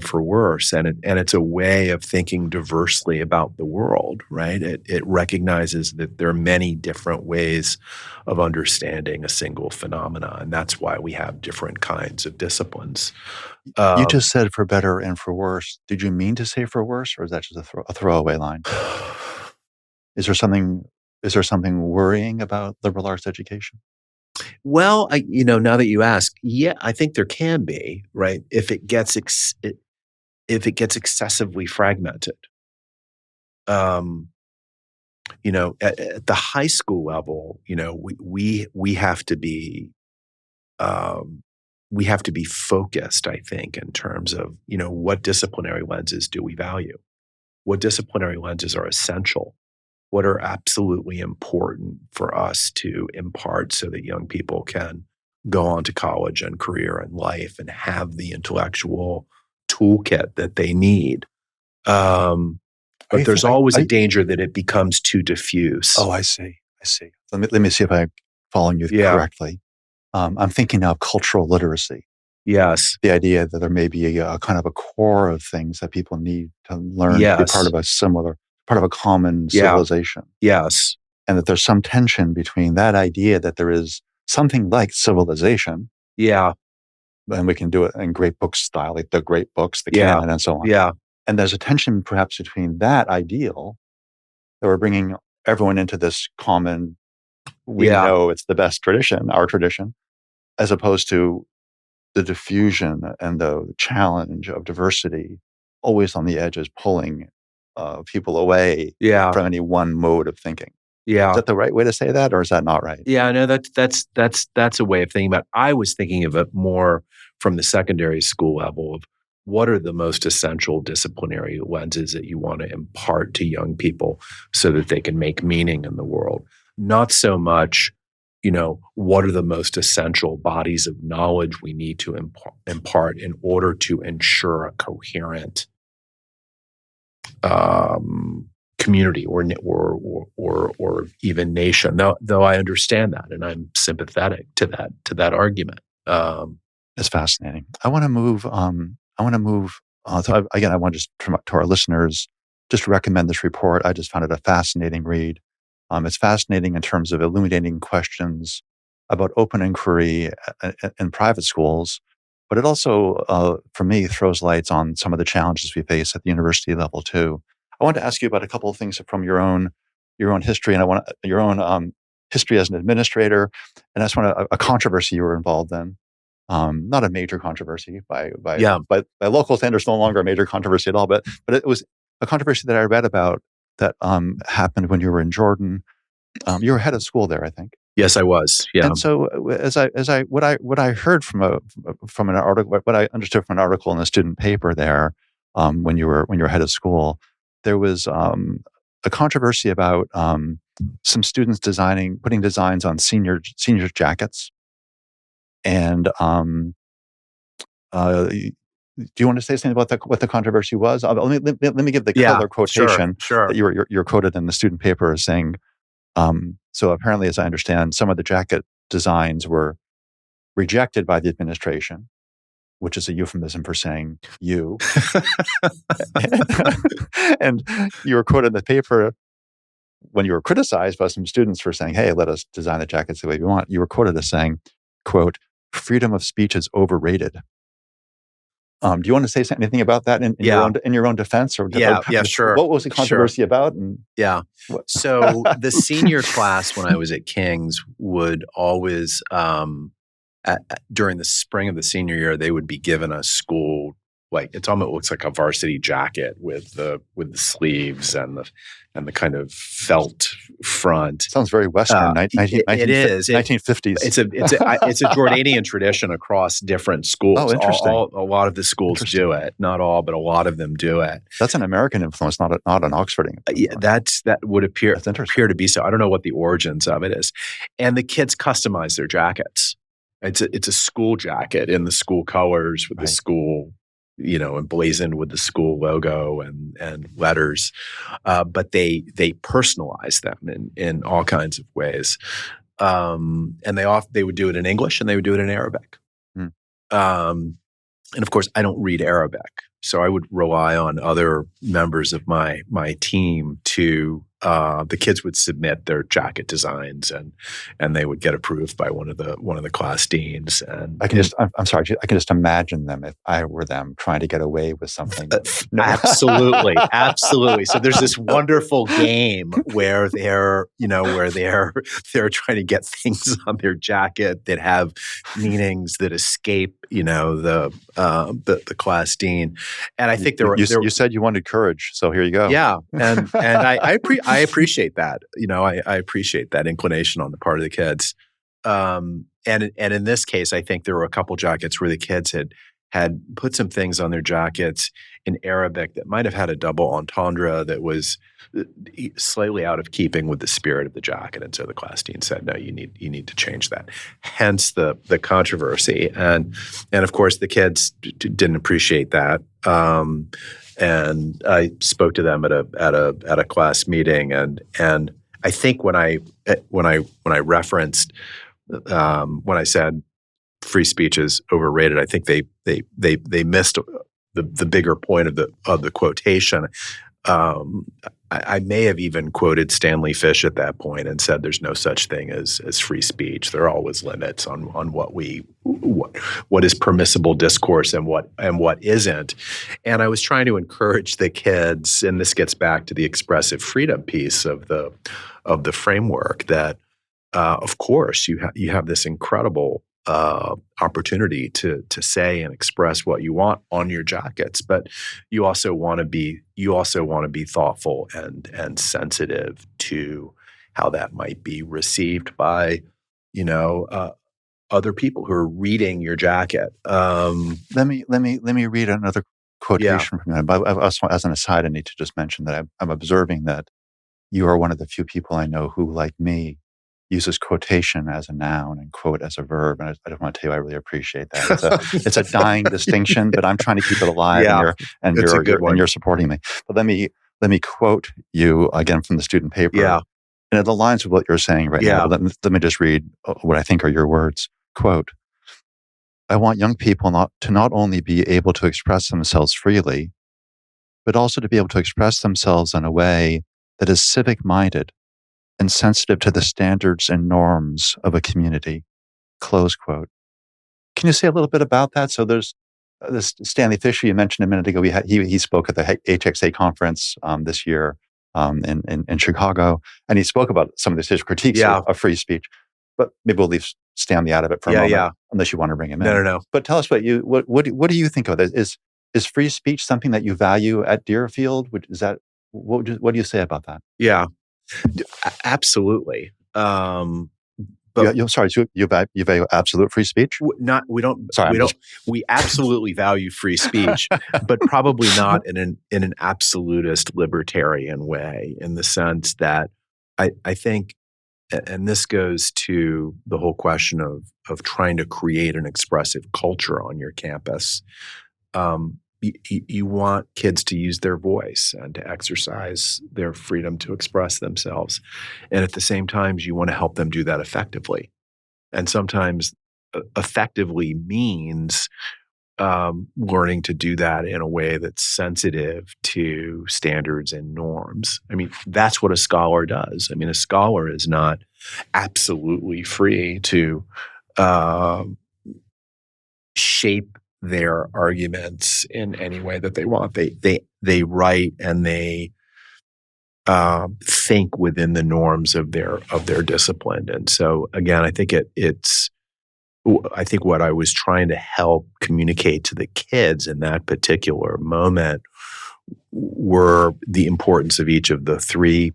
for worse, and it's a way of thinking diversely about the world, right? It recognizes that there are many different ways of understanding a single phenomena, and that's why we have different kinds of disciplines.
You just said for better and for worse. Did you mean to say for worse, or is that just a throwaway line? Is there something worrying about liberal arts education?
Well, now that you ask, yeah, I think there can be, right? If it gets excessively fragmented. At the high school level, we have to be focused, I think, in terms of, what disciplinary lenses do we value? What disciplinary lenses are essential? What are absolutely important for us to impart so that young people can go on to college and career and life and have the intellectual toolkit that they need? But there's always a danger that it becomes too diffuse.
Oh, I see. Let me see if I'm following you correctly. I'm thinking now of cultural literacy.
Yes.
The idea that there may be a kind of a core of things that people need to learn to be part of a common civilization.
Yes.
And that there's some tension between that idea that there is something like civilization.
Yeah.
And we can do it in great book style, like the great books, the canon, and so on.
Yeah.
And there's a tension perhaps between that ideal that we're bringing everyone into this common, we know it's the best tradition, our tradition, as opposed to the diffusion and the challenge of diversity always on the edges, pulling people away from any one mode of thinking.
Yeah.
Is that the right way to say that, or is that not right?
Yeah, no, that's a way of thinking about it. I was thinking of it more from the secondary school level of what are the most essential disciplinary lenses that you want to impart to young people so that they can make meaning in the world. Not so much, what are the most essential bodies of knowledge we need to impart in order to ensure a coherent community or even nation. Though I understand that, and I'm sympathetic to that argument.
It's fascinating. I want to move. So again, I want to our listeners just recommend this report. I just found it a fascinating read. It's fascinating in terms of illuminating questions about open inquiry in private schools, but it also, for me, throws lights on some of the challenges we face at the university level too. I want to ask you about a couple of things from your own history, and I want your own history as an administrator, and I just want a controversy you were involved in. not a major controversy by
Yeah.
local standards, no longer a major controversy at all, but it was a controversy that I read about that happened when you were in Jordan. You were head of school there, I think.
Yes, I was. Yeah.
And so what I heard from an article, what I understood from an article in the student paper there, when you were head of school, there was a controversy about some students putting designs on senior jackets. And do you want to say something about what the controversy was? Let me give the color quotation
sure.
that you're quoted in the student paper as saying. So apparently, as I understand, some of the jacket designs were rejected by the administration, which is a euphemism for saying you. And you were quoted in the paper when you were criticized by some students for saying, "Hey, let us design the jackets the way we want." You were quoted as saying, "Quote, freedom of speech is overrated." Do you want to say anything about that in your own defense? Or
Sure.
What was the controversy about? And
so the senior class when I was at King's would always, during the spring of the senior year, they would be given a school, like it almost looks like a varsity jacket with the sleeves and the kind of felt front.
Sounds very Western.
It is
1950s.
It's a Jordanian tradition across different schools.
Oh, interesting.
A lot of the schools do it. Not all, but a lot of them do it.
That's an American influence, not an Oxford influence.
That would appear to be so. I don't know what the origins of it is. And the kids customize their jackets. It's a school jacket in the school colors with the school, emblazoned with the school logo and letters, but they personalize them in all kinds of ways, and they would do it in English and they would do it in Arabic, and of course I don't read Arabic, so I would rely on other members of my team to. The kids would submit their jacket designs, and they would get approved by one of the class deans. And
I can just imagine them if I were them trying to get away with something.
Absolutely. So there's this wonderful game where they're trying to get things on their jacket that have meanings that escape, the class dean. And I think
you said you wanted courage, so here you go.
Yeah, and I appreciate that. I appreciate that inclination on the part of the kids. And in this case, I think there were a couple jackets where the kids had put some things on their jackets in Arabic that might have had a double entendre that was slightly out of keeping with the spirit of the jacket. And so the class dean said, "No, you need to change that." Hence the controversy. And of course, the kids didn't appreciate that. And I spoke to them at a class meeting, and I think when I referenced when I said free speech is overrated, I think they missed the bigger point of the quotation. I may have even quoted Stanley Fish at that point and said there's no such thing as free speech. There are always limits on what is permissible discourse and what isn't. And I was trying to encourage the kids, and this gets back to the expressive freedom piece of the framework, that of course you have this incredible opportunity to say and express what you want on your jackets, but you also want to be thoughtful and sensitive to how that might be received by other people who are reading your jacket.
Let me read another quotation from him. Also, as an aside, I need to just mention that I'm observing that you are one of the few people I know who, like me, uses quotation as a noun and quote as a verb. And I just want to tell you, I really appreciate that. It's a dying distinction, but I'm trying to keep it alive, and you're supporting me. But let me quote you again from the student paper.
Yeah.
And it aligns with what you're saying right now. Let me just read what I think are your words. Quote, "I want young people not only be able to express themselves freely, but also to be able to express themselves in a way that is civic-minded and sensitive to the standards and norms of a community." Close quote. Can you say a little bit about that? So there's this Stanley Fisher you mentioned a minute ago. He spoke at the HXA conference this year in Chicago, and he spoke about some of his critiques of free speech. But maybe we'll leave stay on the out of it for a moment, unless you want to bring him in.
No.
But tell us what do you think of it? Is free speech something that you value at Deerfield? What do you say about that?
Yeah, absolutely. But
Sorry, so you value absolute free speech?
We absolutely value free speech, but probably not in an absolutist libertarian way, in the sense that I think, and this goes to the whole question of trying to create an expressive culture on your campus. You want kids to use their voice and to exercise their freedom to express themselves. And at the same time, you want to help them do that effectively. And sometimes effectively means learning to do that in a way that's sensitive to standards and norms. I mean, that's what a scholar does. I mean, a scholar is not absolutely free to shape their arguments in any way that they want. They write and they think within the norms of their discipline. And so again, I think I think what I was trying to help communicate to the kids in that particular moment were the importance of each of the three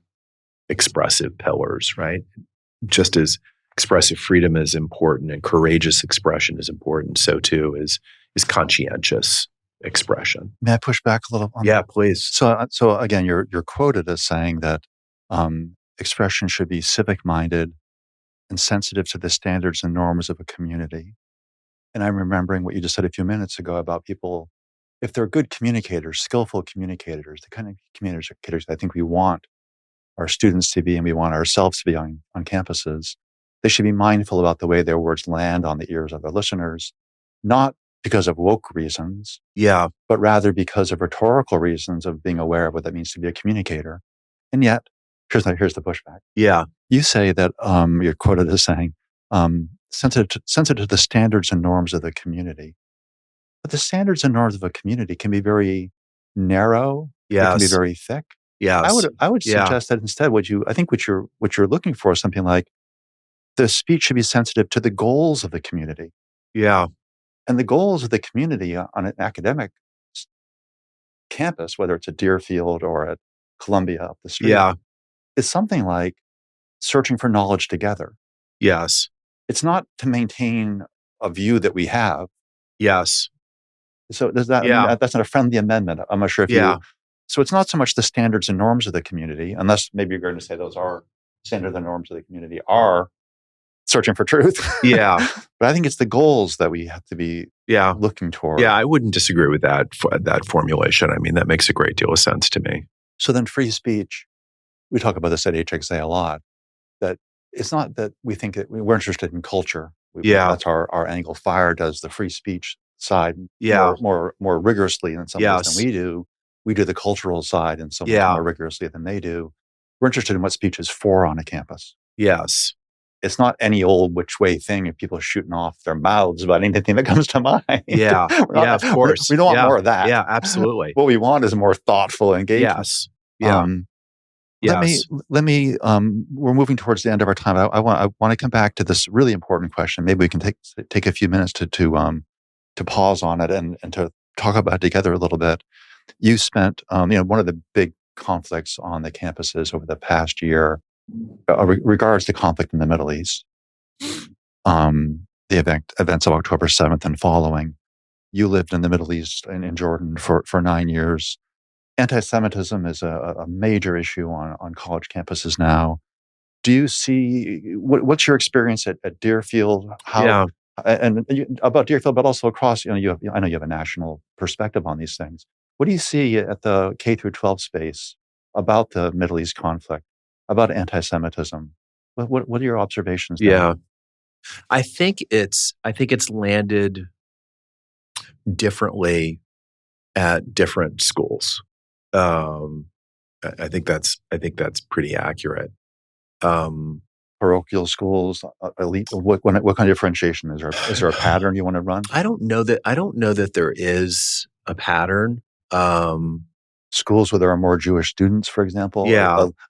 expressive pillars, right? Just as expressive freedom is important and courageous expression is important, so too is conscientious expression.
May I push back a little on that?
Yeah, please.
So again, you're quoted as saying that expression should be civic-minded and sensitive to the standards and norms of a community. And I'm remembering what you just said a few minutes ago about people, if they're good communicators, skillful communicators, the kind of communicators I think we want our students to be and we want ourselves to be on campuses, they should be mindful about the way their words land on the ears of their listeners, not because of woke reasons, but rather because of rhetorical reasons of being aware of what that means to be a communicator. And yet, here's the pushback.
Yeah.
You say that you're quoted as saying, sensitive to the standards and norms of the community. But the standards and norms of a community can be very narrow. Yes. It can be very thick.
Yes.
I would suggest that instead what you're looking for is something like the speech should be sensitive to the goals of the community.
Yeah.
And the goals of the community on an academic campus, whether it's at Deerfield or at Columbia up the street, is something like searching for knowledge together.
Yes.
It's not to maintain a view that we have.
Yes.
So does that, I mean, that's not a friendly amendment. I'm not sure if you, so it's not so much the standards and norms of the community, unless maybe you're going to say those are standards and norms of the community are searching for truth.
Yeah.
But I think it's the goals that we have to be looking toward.
Yeah, I wouldn't disagree with that formulation. I mean, that makes a great deal of sense to me.
So then free speech, we talk about this at HXA a lot, that it's not that we think that we're interested in culture. That's our angle. FIRE does the free speech side more rigorously in some ways than we do. We do the cultural side in some ways more rigorously than they do. We're interested in what speech is for on a campus.
Yes.
It's not any old which way thing if people are shooting off their mouths about anything that comes to mind.
Yeah. Of course.
We don't want more of that.
Yeah, absolutely.
What we want is more thoughtful engagement.
Yes. Yeah.
Let me. We're moving towards the end of our time. I want to come back to this really important question. Maybe we can take a few minutes to pause on it and to talk about it together a little bit. You spent, one of the big conflicts on the campuses over the past year regards to conflict in the Middle East. The events of October 7th and following. You lived in the Middle East and in Jordan for 9 years. Anti-Semitism is a major issue on college campuses now. Do you see what's your experience at Deerfield? And about Deerfield, but also across. I know you have a national perspective on these things. What do you see at the K through 12 space about the Middle East conflict, about anti-Semitism? What are your observations there?
Yeah, I think it's landed differently at different schools. I think that's pretty accurate.
Parochial schools, elite. What kind of differentiation is there a pattern you want to run?
I don't know that there is a pattern.
Schools where there are more Jewish students, for example.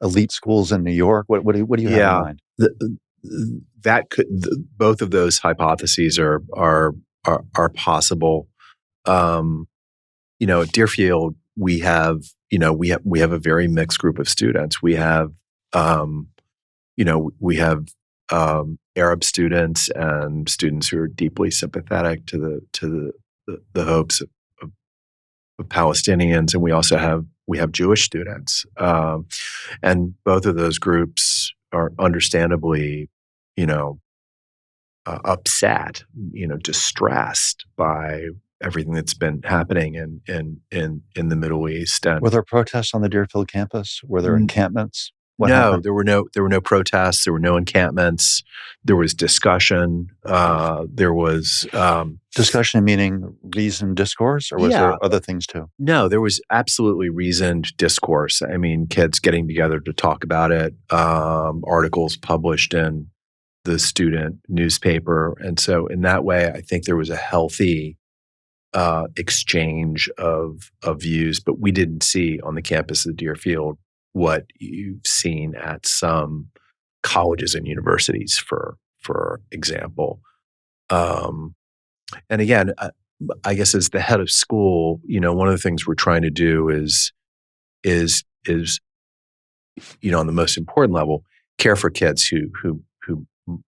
Elite schools in New York. What do you have in mind?
that could both of those hypotheses are possible. At Deerfield, we have a very mixed group of students. We have Arab students and students who are deeply sympathetic to the hopes of Palestinians, and we have Jewish students, and both of those groups are understandably, upset, distressed by everything that's been happening in the Middle East. And
were there protests on the Deerfield campus? Were there encampments? What
no,
happened?
there were no protests. There were no encampments. There was discussion. There was
discussion, meaning reasoned discourse, or was there other things too?
No, there was absolutely reasoned discourse. I mean, kids getting together to talk about it. Articles published in the student newspaper, and so in that way, I think there was a healthy exchange of views. But we didn't see on the campus of Deerfield what you've seen at some colleges and universities, for example. And again, I guess as the head of school, one of the things we're trying to do is on the most important level, care for kids who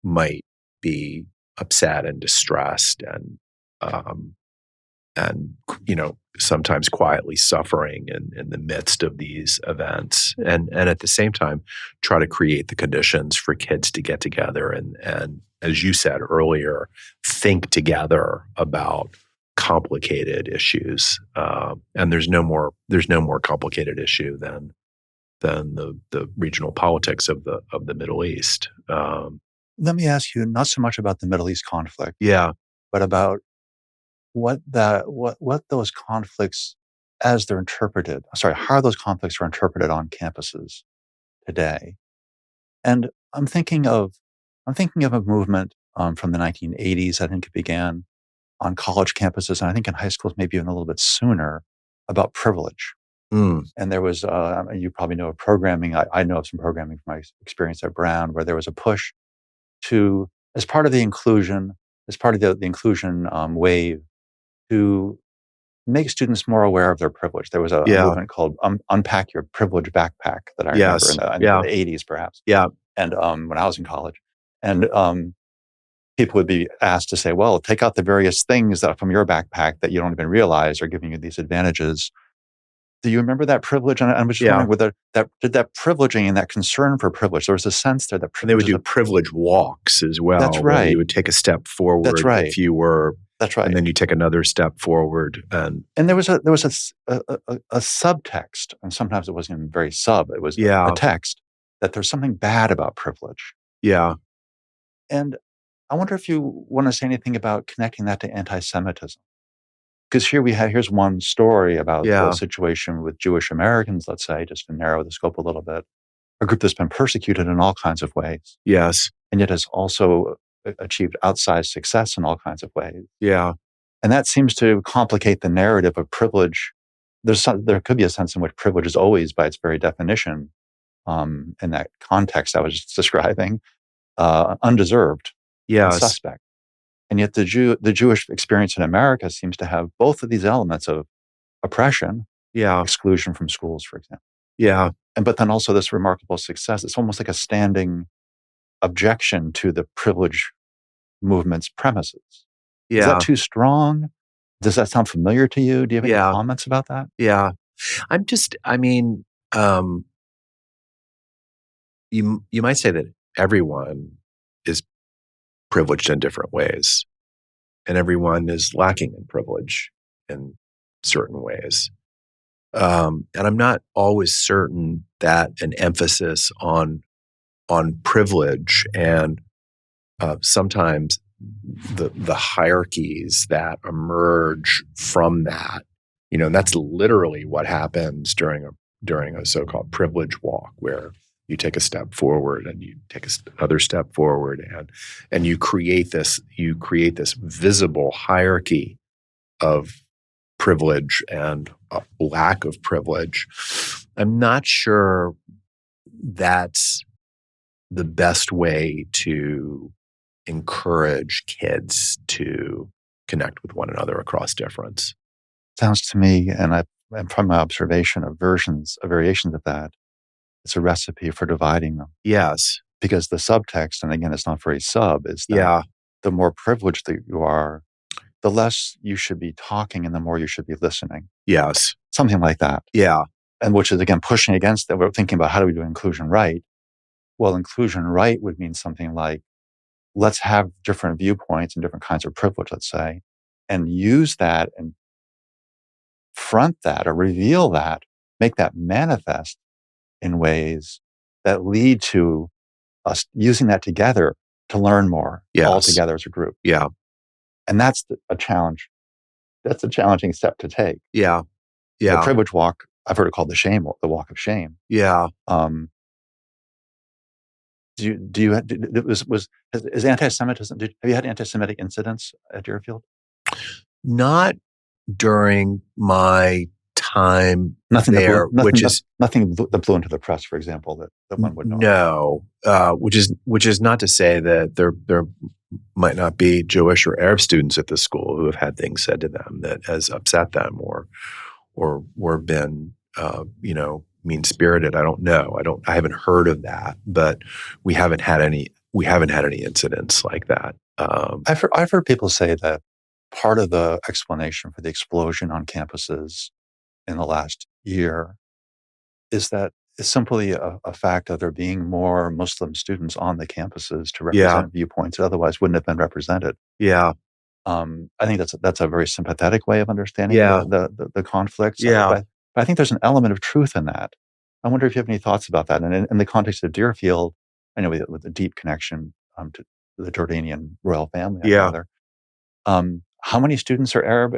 might be upset and distressed and sometimes quietly suffering in the midst of these events, and at the same time try to create the conditions for kids to get together and as you said earlier, think together about complicated issues. And there's no more complicated issue than the regional politics of the Middle East.
Let me ask you not so much about the Middle East conflict, but about what those conflicts, as they're interpreted, how those conflicts are interpreted on campuses today. And I'm thinking of a movement from the 1980s. I think it began on college campuses, and I think in high schools, maybe even a little bit sooner, about privilege. And there was, you probably know of programming. I know of some programming from my experience at Brown, where there was a push to, as part of the inclusion wave, to make students more aware of their privilege. There was a movement called Unpack Your Privilege Backpack that I remember in the 80s, perhaps. And when I was in college. And people would be asked to say, well, take out the various things that from your backpack that you don't even realize are giving you these advantages. Do you remember that privilege? And I was just wondering whether that privileging and that concern for privilege, there was a sense there that
they would do privilege walks as well. That's right. You would take a step forward.
That's right.
If you were.
That's right.
And then you take another step forward. And
there was a subtext, and sometimes it wasn't even very sub. It was a text that there's something bad about privilege.
Yeah.
And I wonder if you want to say anything about connecting that to anti-Semitism. Because here's one story about the situation with Jewish Americans, let's say, just to narrow the scope a little bit. A group that's been persecuted in all kinds of ways.
Yes.
And yet has also achieved outsized success in all kinds of ways.
Yeah.
And that seems to complicate the narrative of privilege. There could be a sense in which privilege is always, by its very definition, in that context I was just describing, undeserved and suspect. And yet the Jewish experience in America seems to have both of these elements of oppression, exclusion from schools, for example.
Yeah.
But then also this remarkable success. It's almost like a standing objection to the privilege movement's premises. Is that too strong? Does that sound familiar to you? Do you have any comments about that?
Yeah. You might say that everyone is privileged in different ways, and everyone is lacking in privilege in certain ways. And I'm not always certain that an emphasis on privilege and sometimes the hierarchies that emerge from that, and that's literally what happens during a so-called privilege walk, where you take a step forward and you take another step forward, and you create this visible hierarchy of privilege and lack of privilege. I'm not sure that's the best way to encourage kids to connect with one another across difference.
Sounds to me, and from my observation of variations of that, it's a recipe for dividing them.
Yes.
Because the subtext, and again, it's not very sub, is that
Yeah.
the more privileged that you are, the less you should be talking and the more you should be listening.
Yes.
Something like that.
Yeah.
And which is, again, pushing against that. We're thinking about how do we do inclusion right? Well, inclusion right would mean something like, let's have different viewpoints and different kinds of privilege, let's say, and use that and front that or reveal that, make that manifest in ways that lead to us using that together to learn more all together as a group.
Yeah.
And that's a challenge. That's a challenging step to take.
Yeah. Yeah.
The privilege walk, I've heard it called the walk of shame.
Yeah.
Is anti-Semitism, have you had anti-Semitic incidents at Deerfield?
Not during my time there,
nothing that blew into the press, for example, that one would know.
No, which is not to say that there might not be Jewish or Arab students at the school who have had things said to them that has upset them or been mean-spirited. I don't know. I haven't heard of that, but we haven't had any incidents like that.
I've heard people say that part of the explanation for the explosion on campuses in the last year is that it's simply a fact of there being more Muslim students on the campuses to represent viewpoints that otherwise wouldn't have been represented.
Yeah.
I think that's a very sympathetic way of understanding the conflicts.
Yeah.
But I think there's an element of truth in that. I wonder if you have any thoughts about that. And in the context of Deerfield, I know with a deep connection to the Jordanian royal family. How many students are Arab?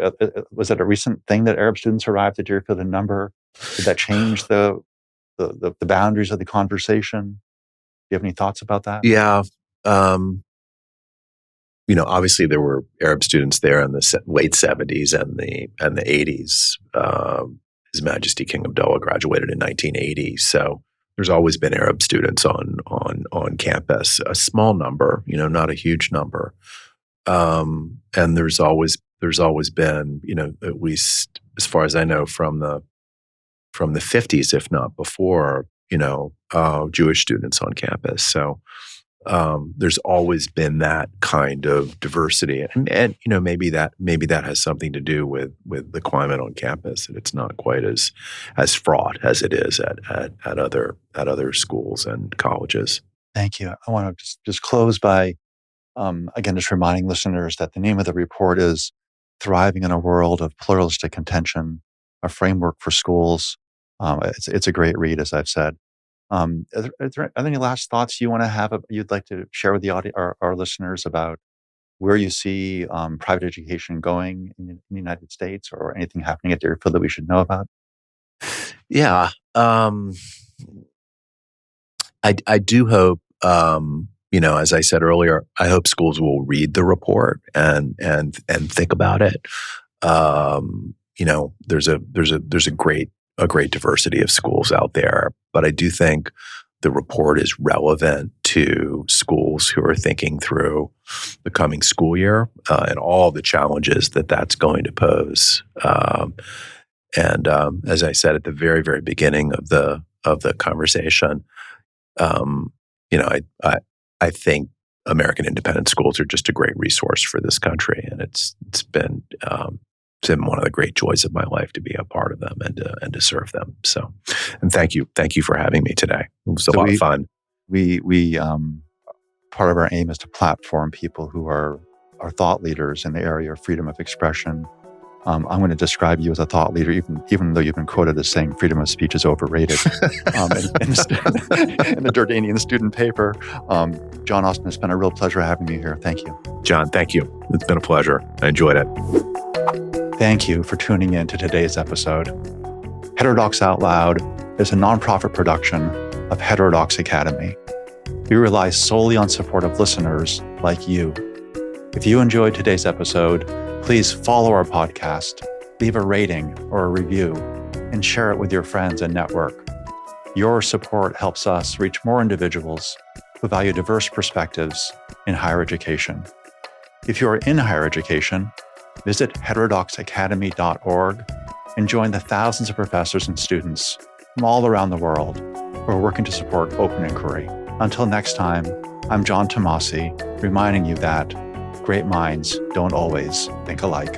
Was it a recent thing that Arab students arrived at Deerfield in number? Did that change the boundaries of the conversation? Do you have any thoughts about that?
Yeah. Obviously there were Arab students there in the late 70s and the 80s. His Majesty King Abdullah graduated in 1980, so there's always been Arab students on campus. A small number, not a huge number. And there's always been, at least as far as I know, from the 50s, if not before, Jewish students on campus. So there's always been that kind of diversity, and maybe that has something to do with the climate on campus, that it's not quite as fraught as it is at other schools and colleges.
Thank you. I want to just close by again just reminding listeners that the name of the report is "Thriving in a World of Pluralistic Contention: A Framework for Schools." It's a great read, as I've said. Are there any last thoughts you'd like to share with the audience, our listeners, about where you see private education going in the United States, or anything happening at Deerfield that we should know about?
Yeah, I do hope, as I said earlier, I hope schools will read the report and think about it. There's a great diversity of schools out there, but I do think the report is relevant to schools who are thinking through the coming school year and all the challenges that that's going to pose. And as I said at the very, very beginning of the conversation, I think American independent schools are just a great resource for this country, and it's been one of the great joys of my life to be a part of them and to serve them. So, and thank you for having me today. It was a lot of fun.
We part of our aim is to platform people who are thought leaders in the area of freedom of expression. I'm going to describe you as a thought leader, even though you've been quoted as saying freedom of speech is overrated in the Jordanian student paper. John Austin, it's been a real pleasure having you here. Thank you.
John, thank you. It's been a pleasure. I enjoyed it.
Thank you for tuning in to today's episode. Heterodox Out Loud is a nonprofit production of Heterodox Academy. We rely solely on support of listeners like you. If you enjoyed today's episode, please follow our podcast, leave a rating or a review, and share it with your friends and network. Your support helps us reach more individuals who value diverse perspectives in higher education. If you are in higher education, visit heterodoxacademy.org and join the thousands of professors and students from all around the world who are working to support open inquiry. Until next time, I'm John Tomasi, reminding you that great minds don't always think alike.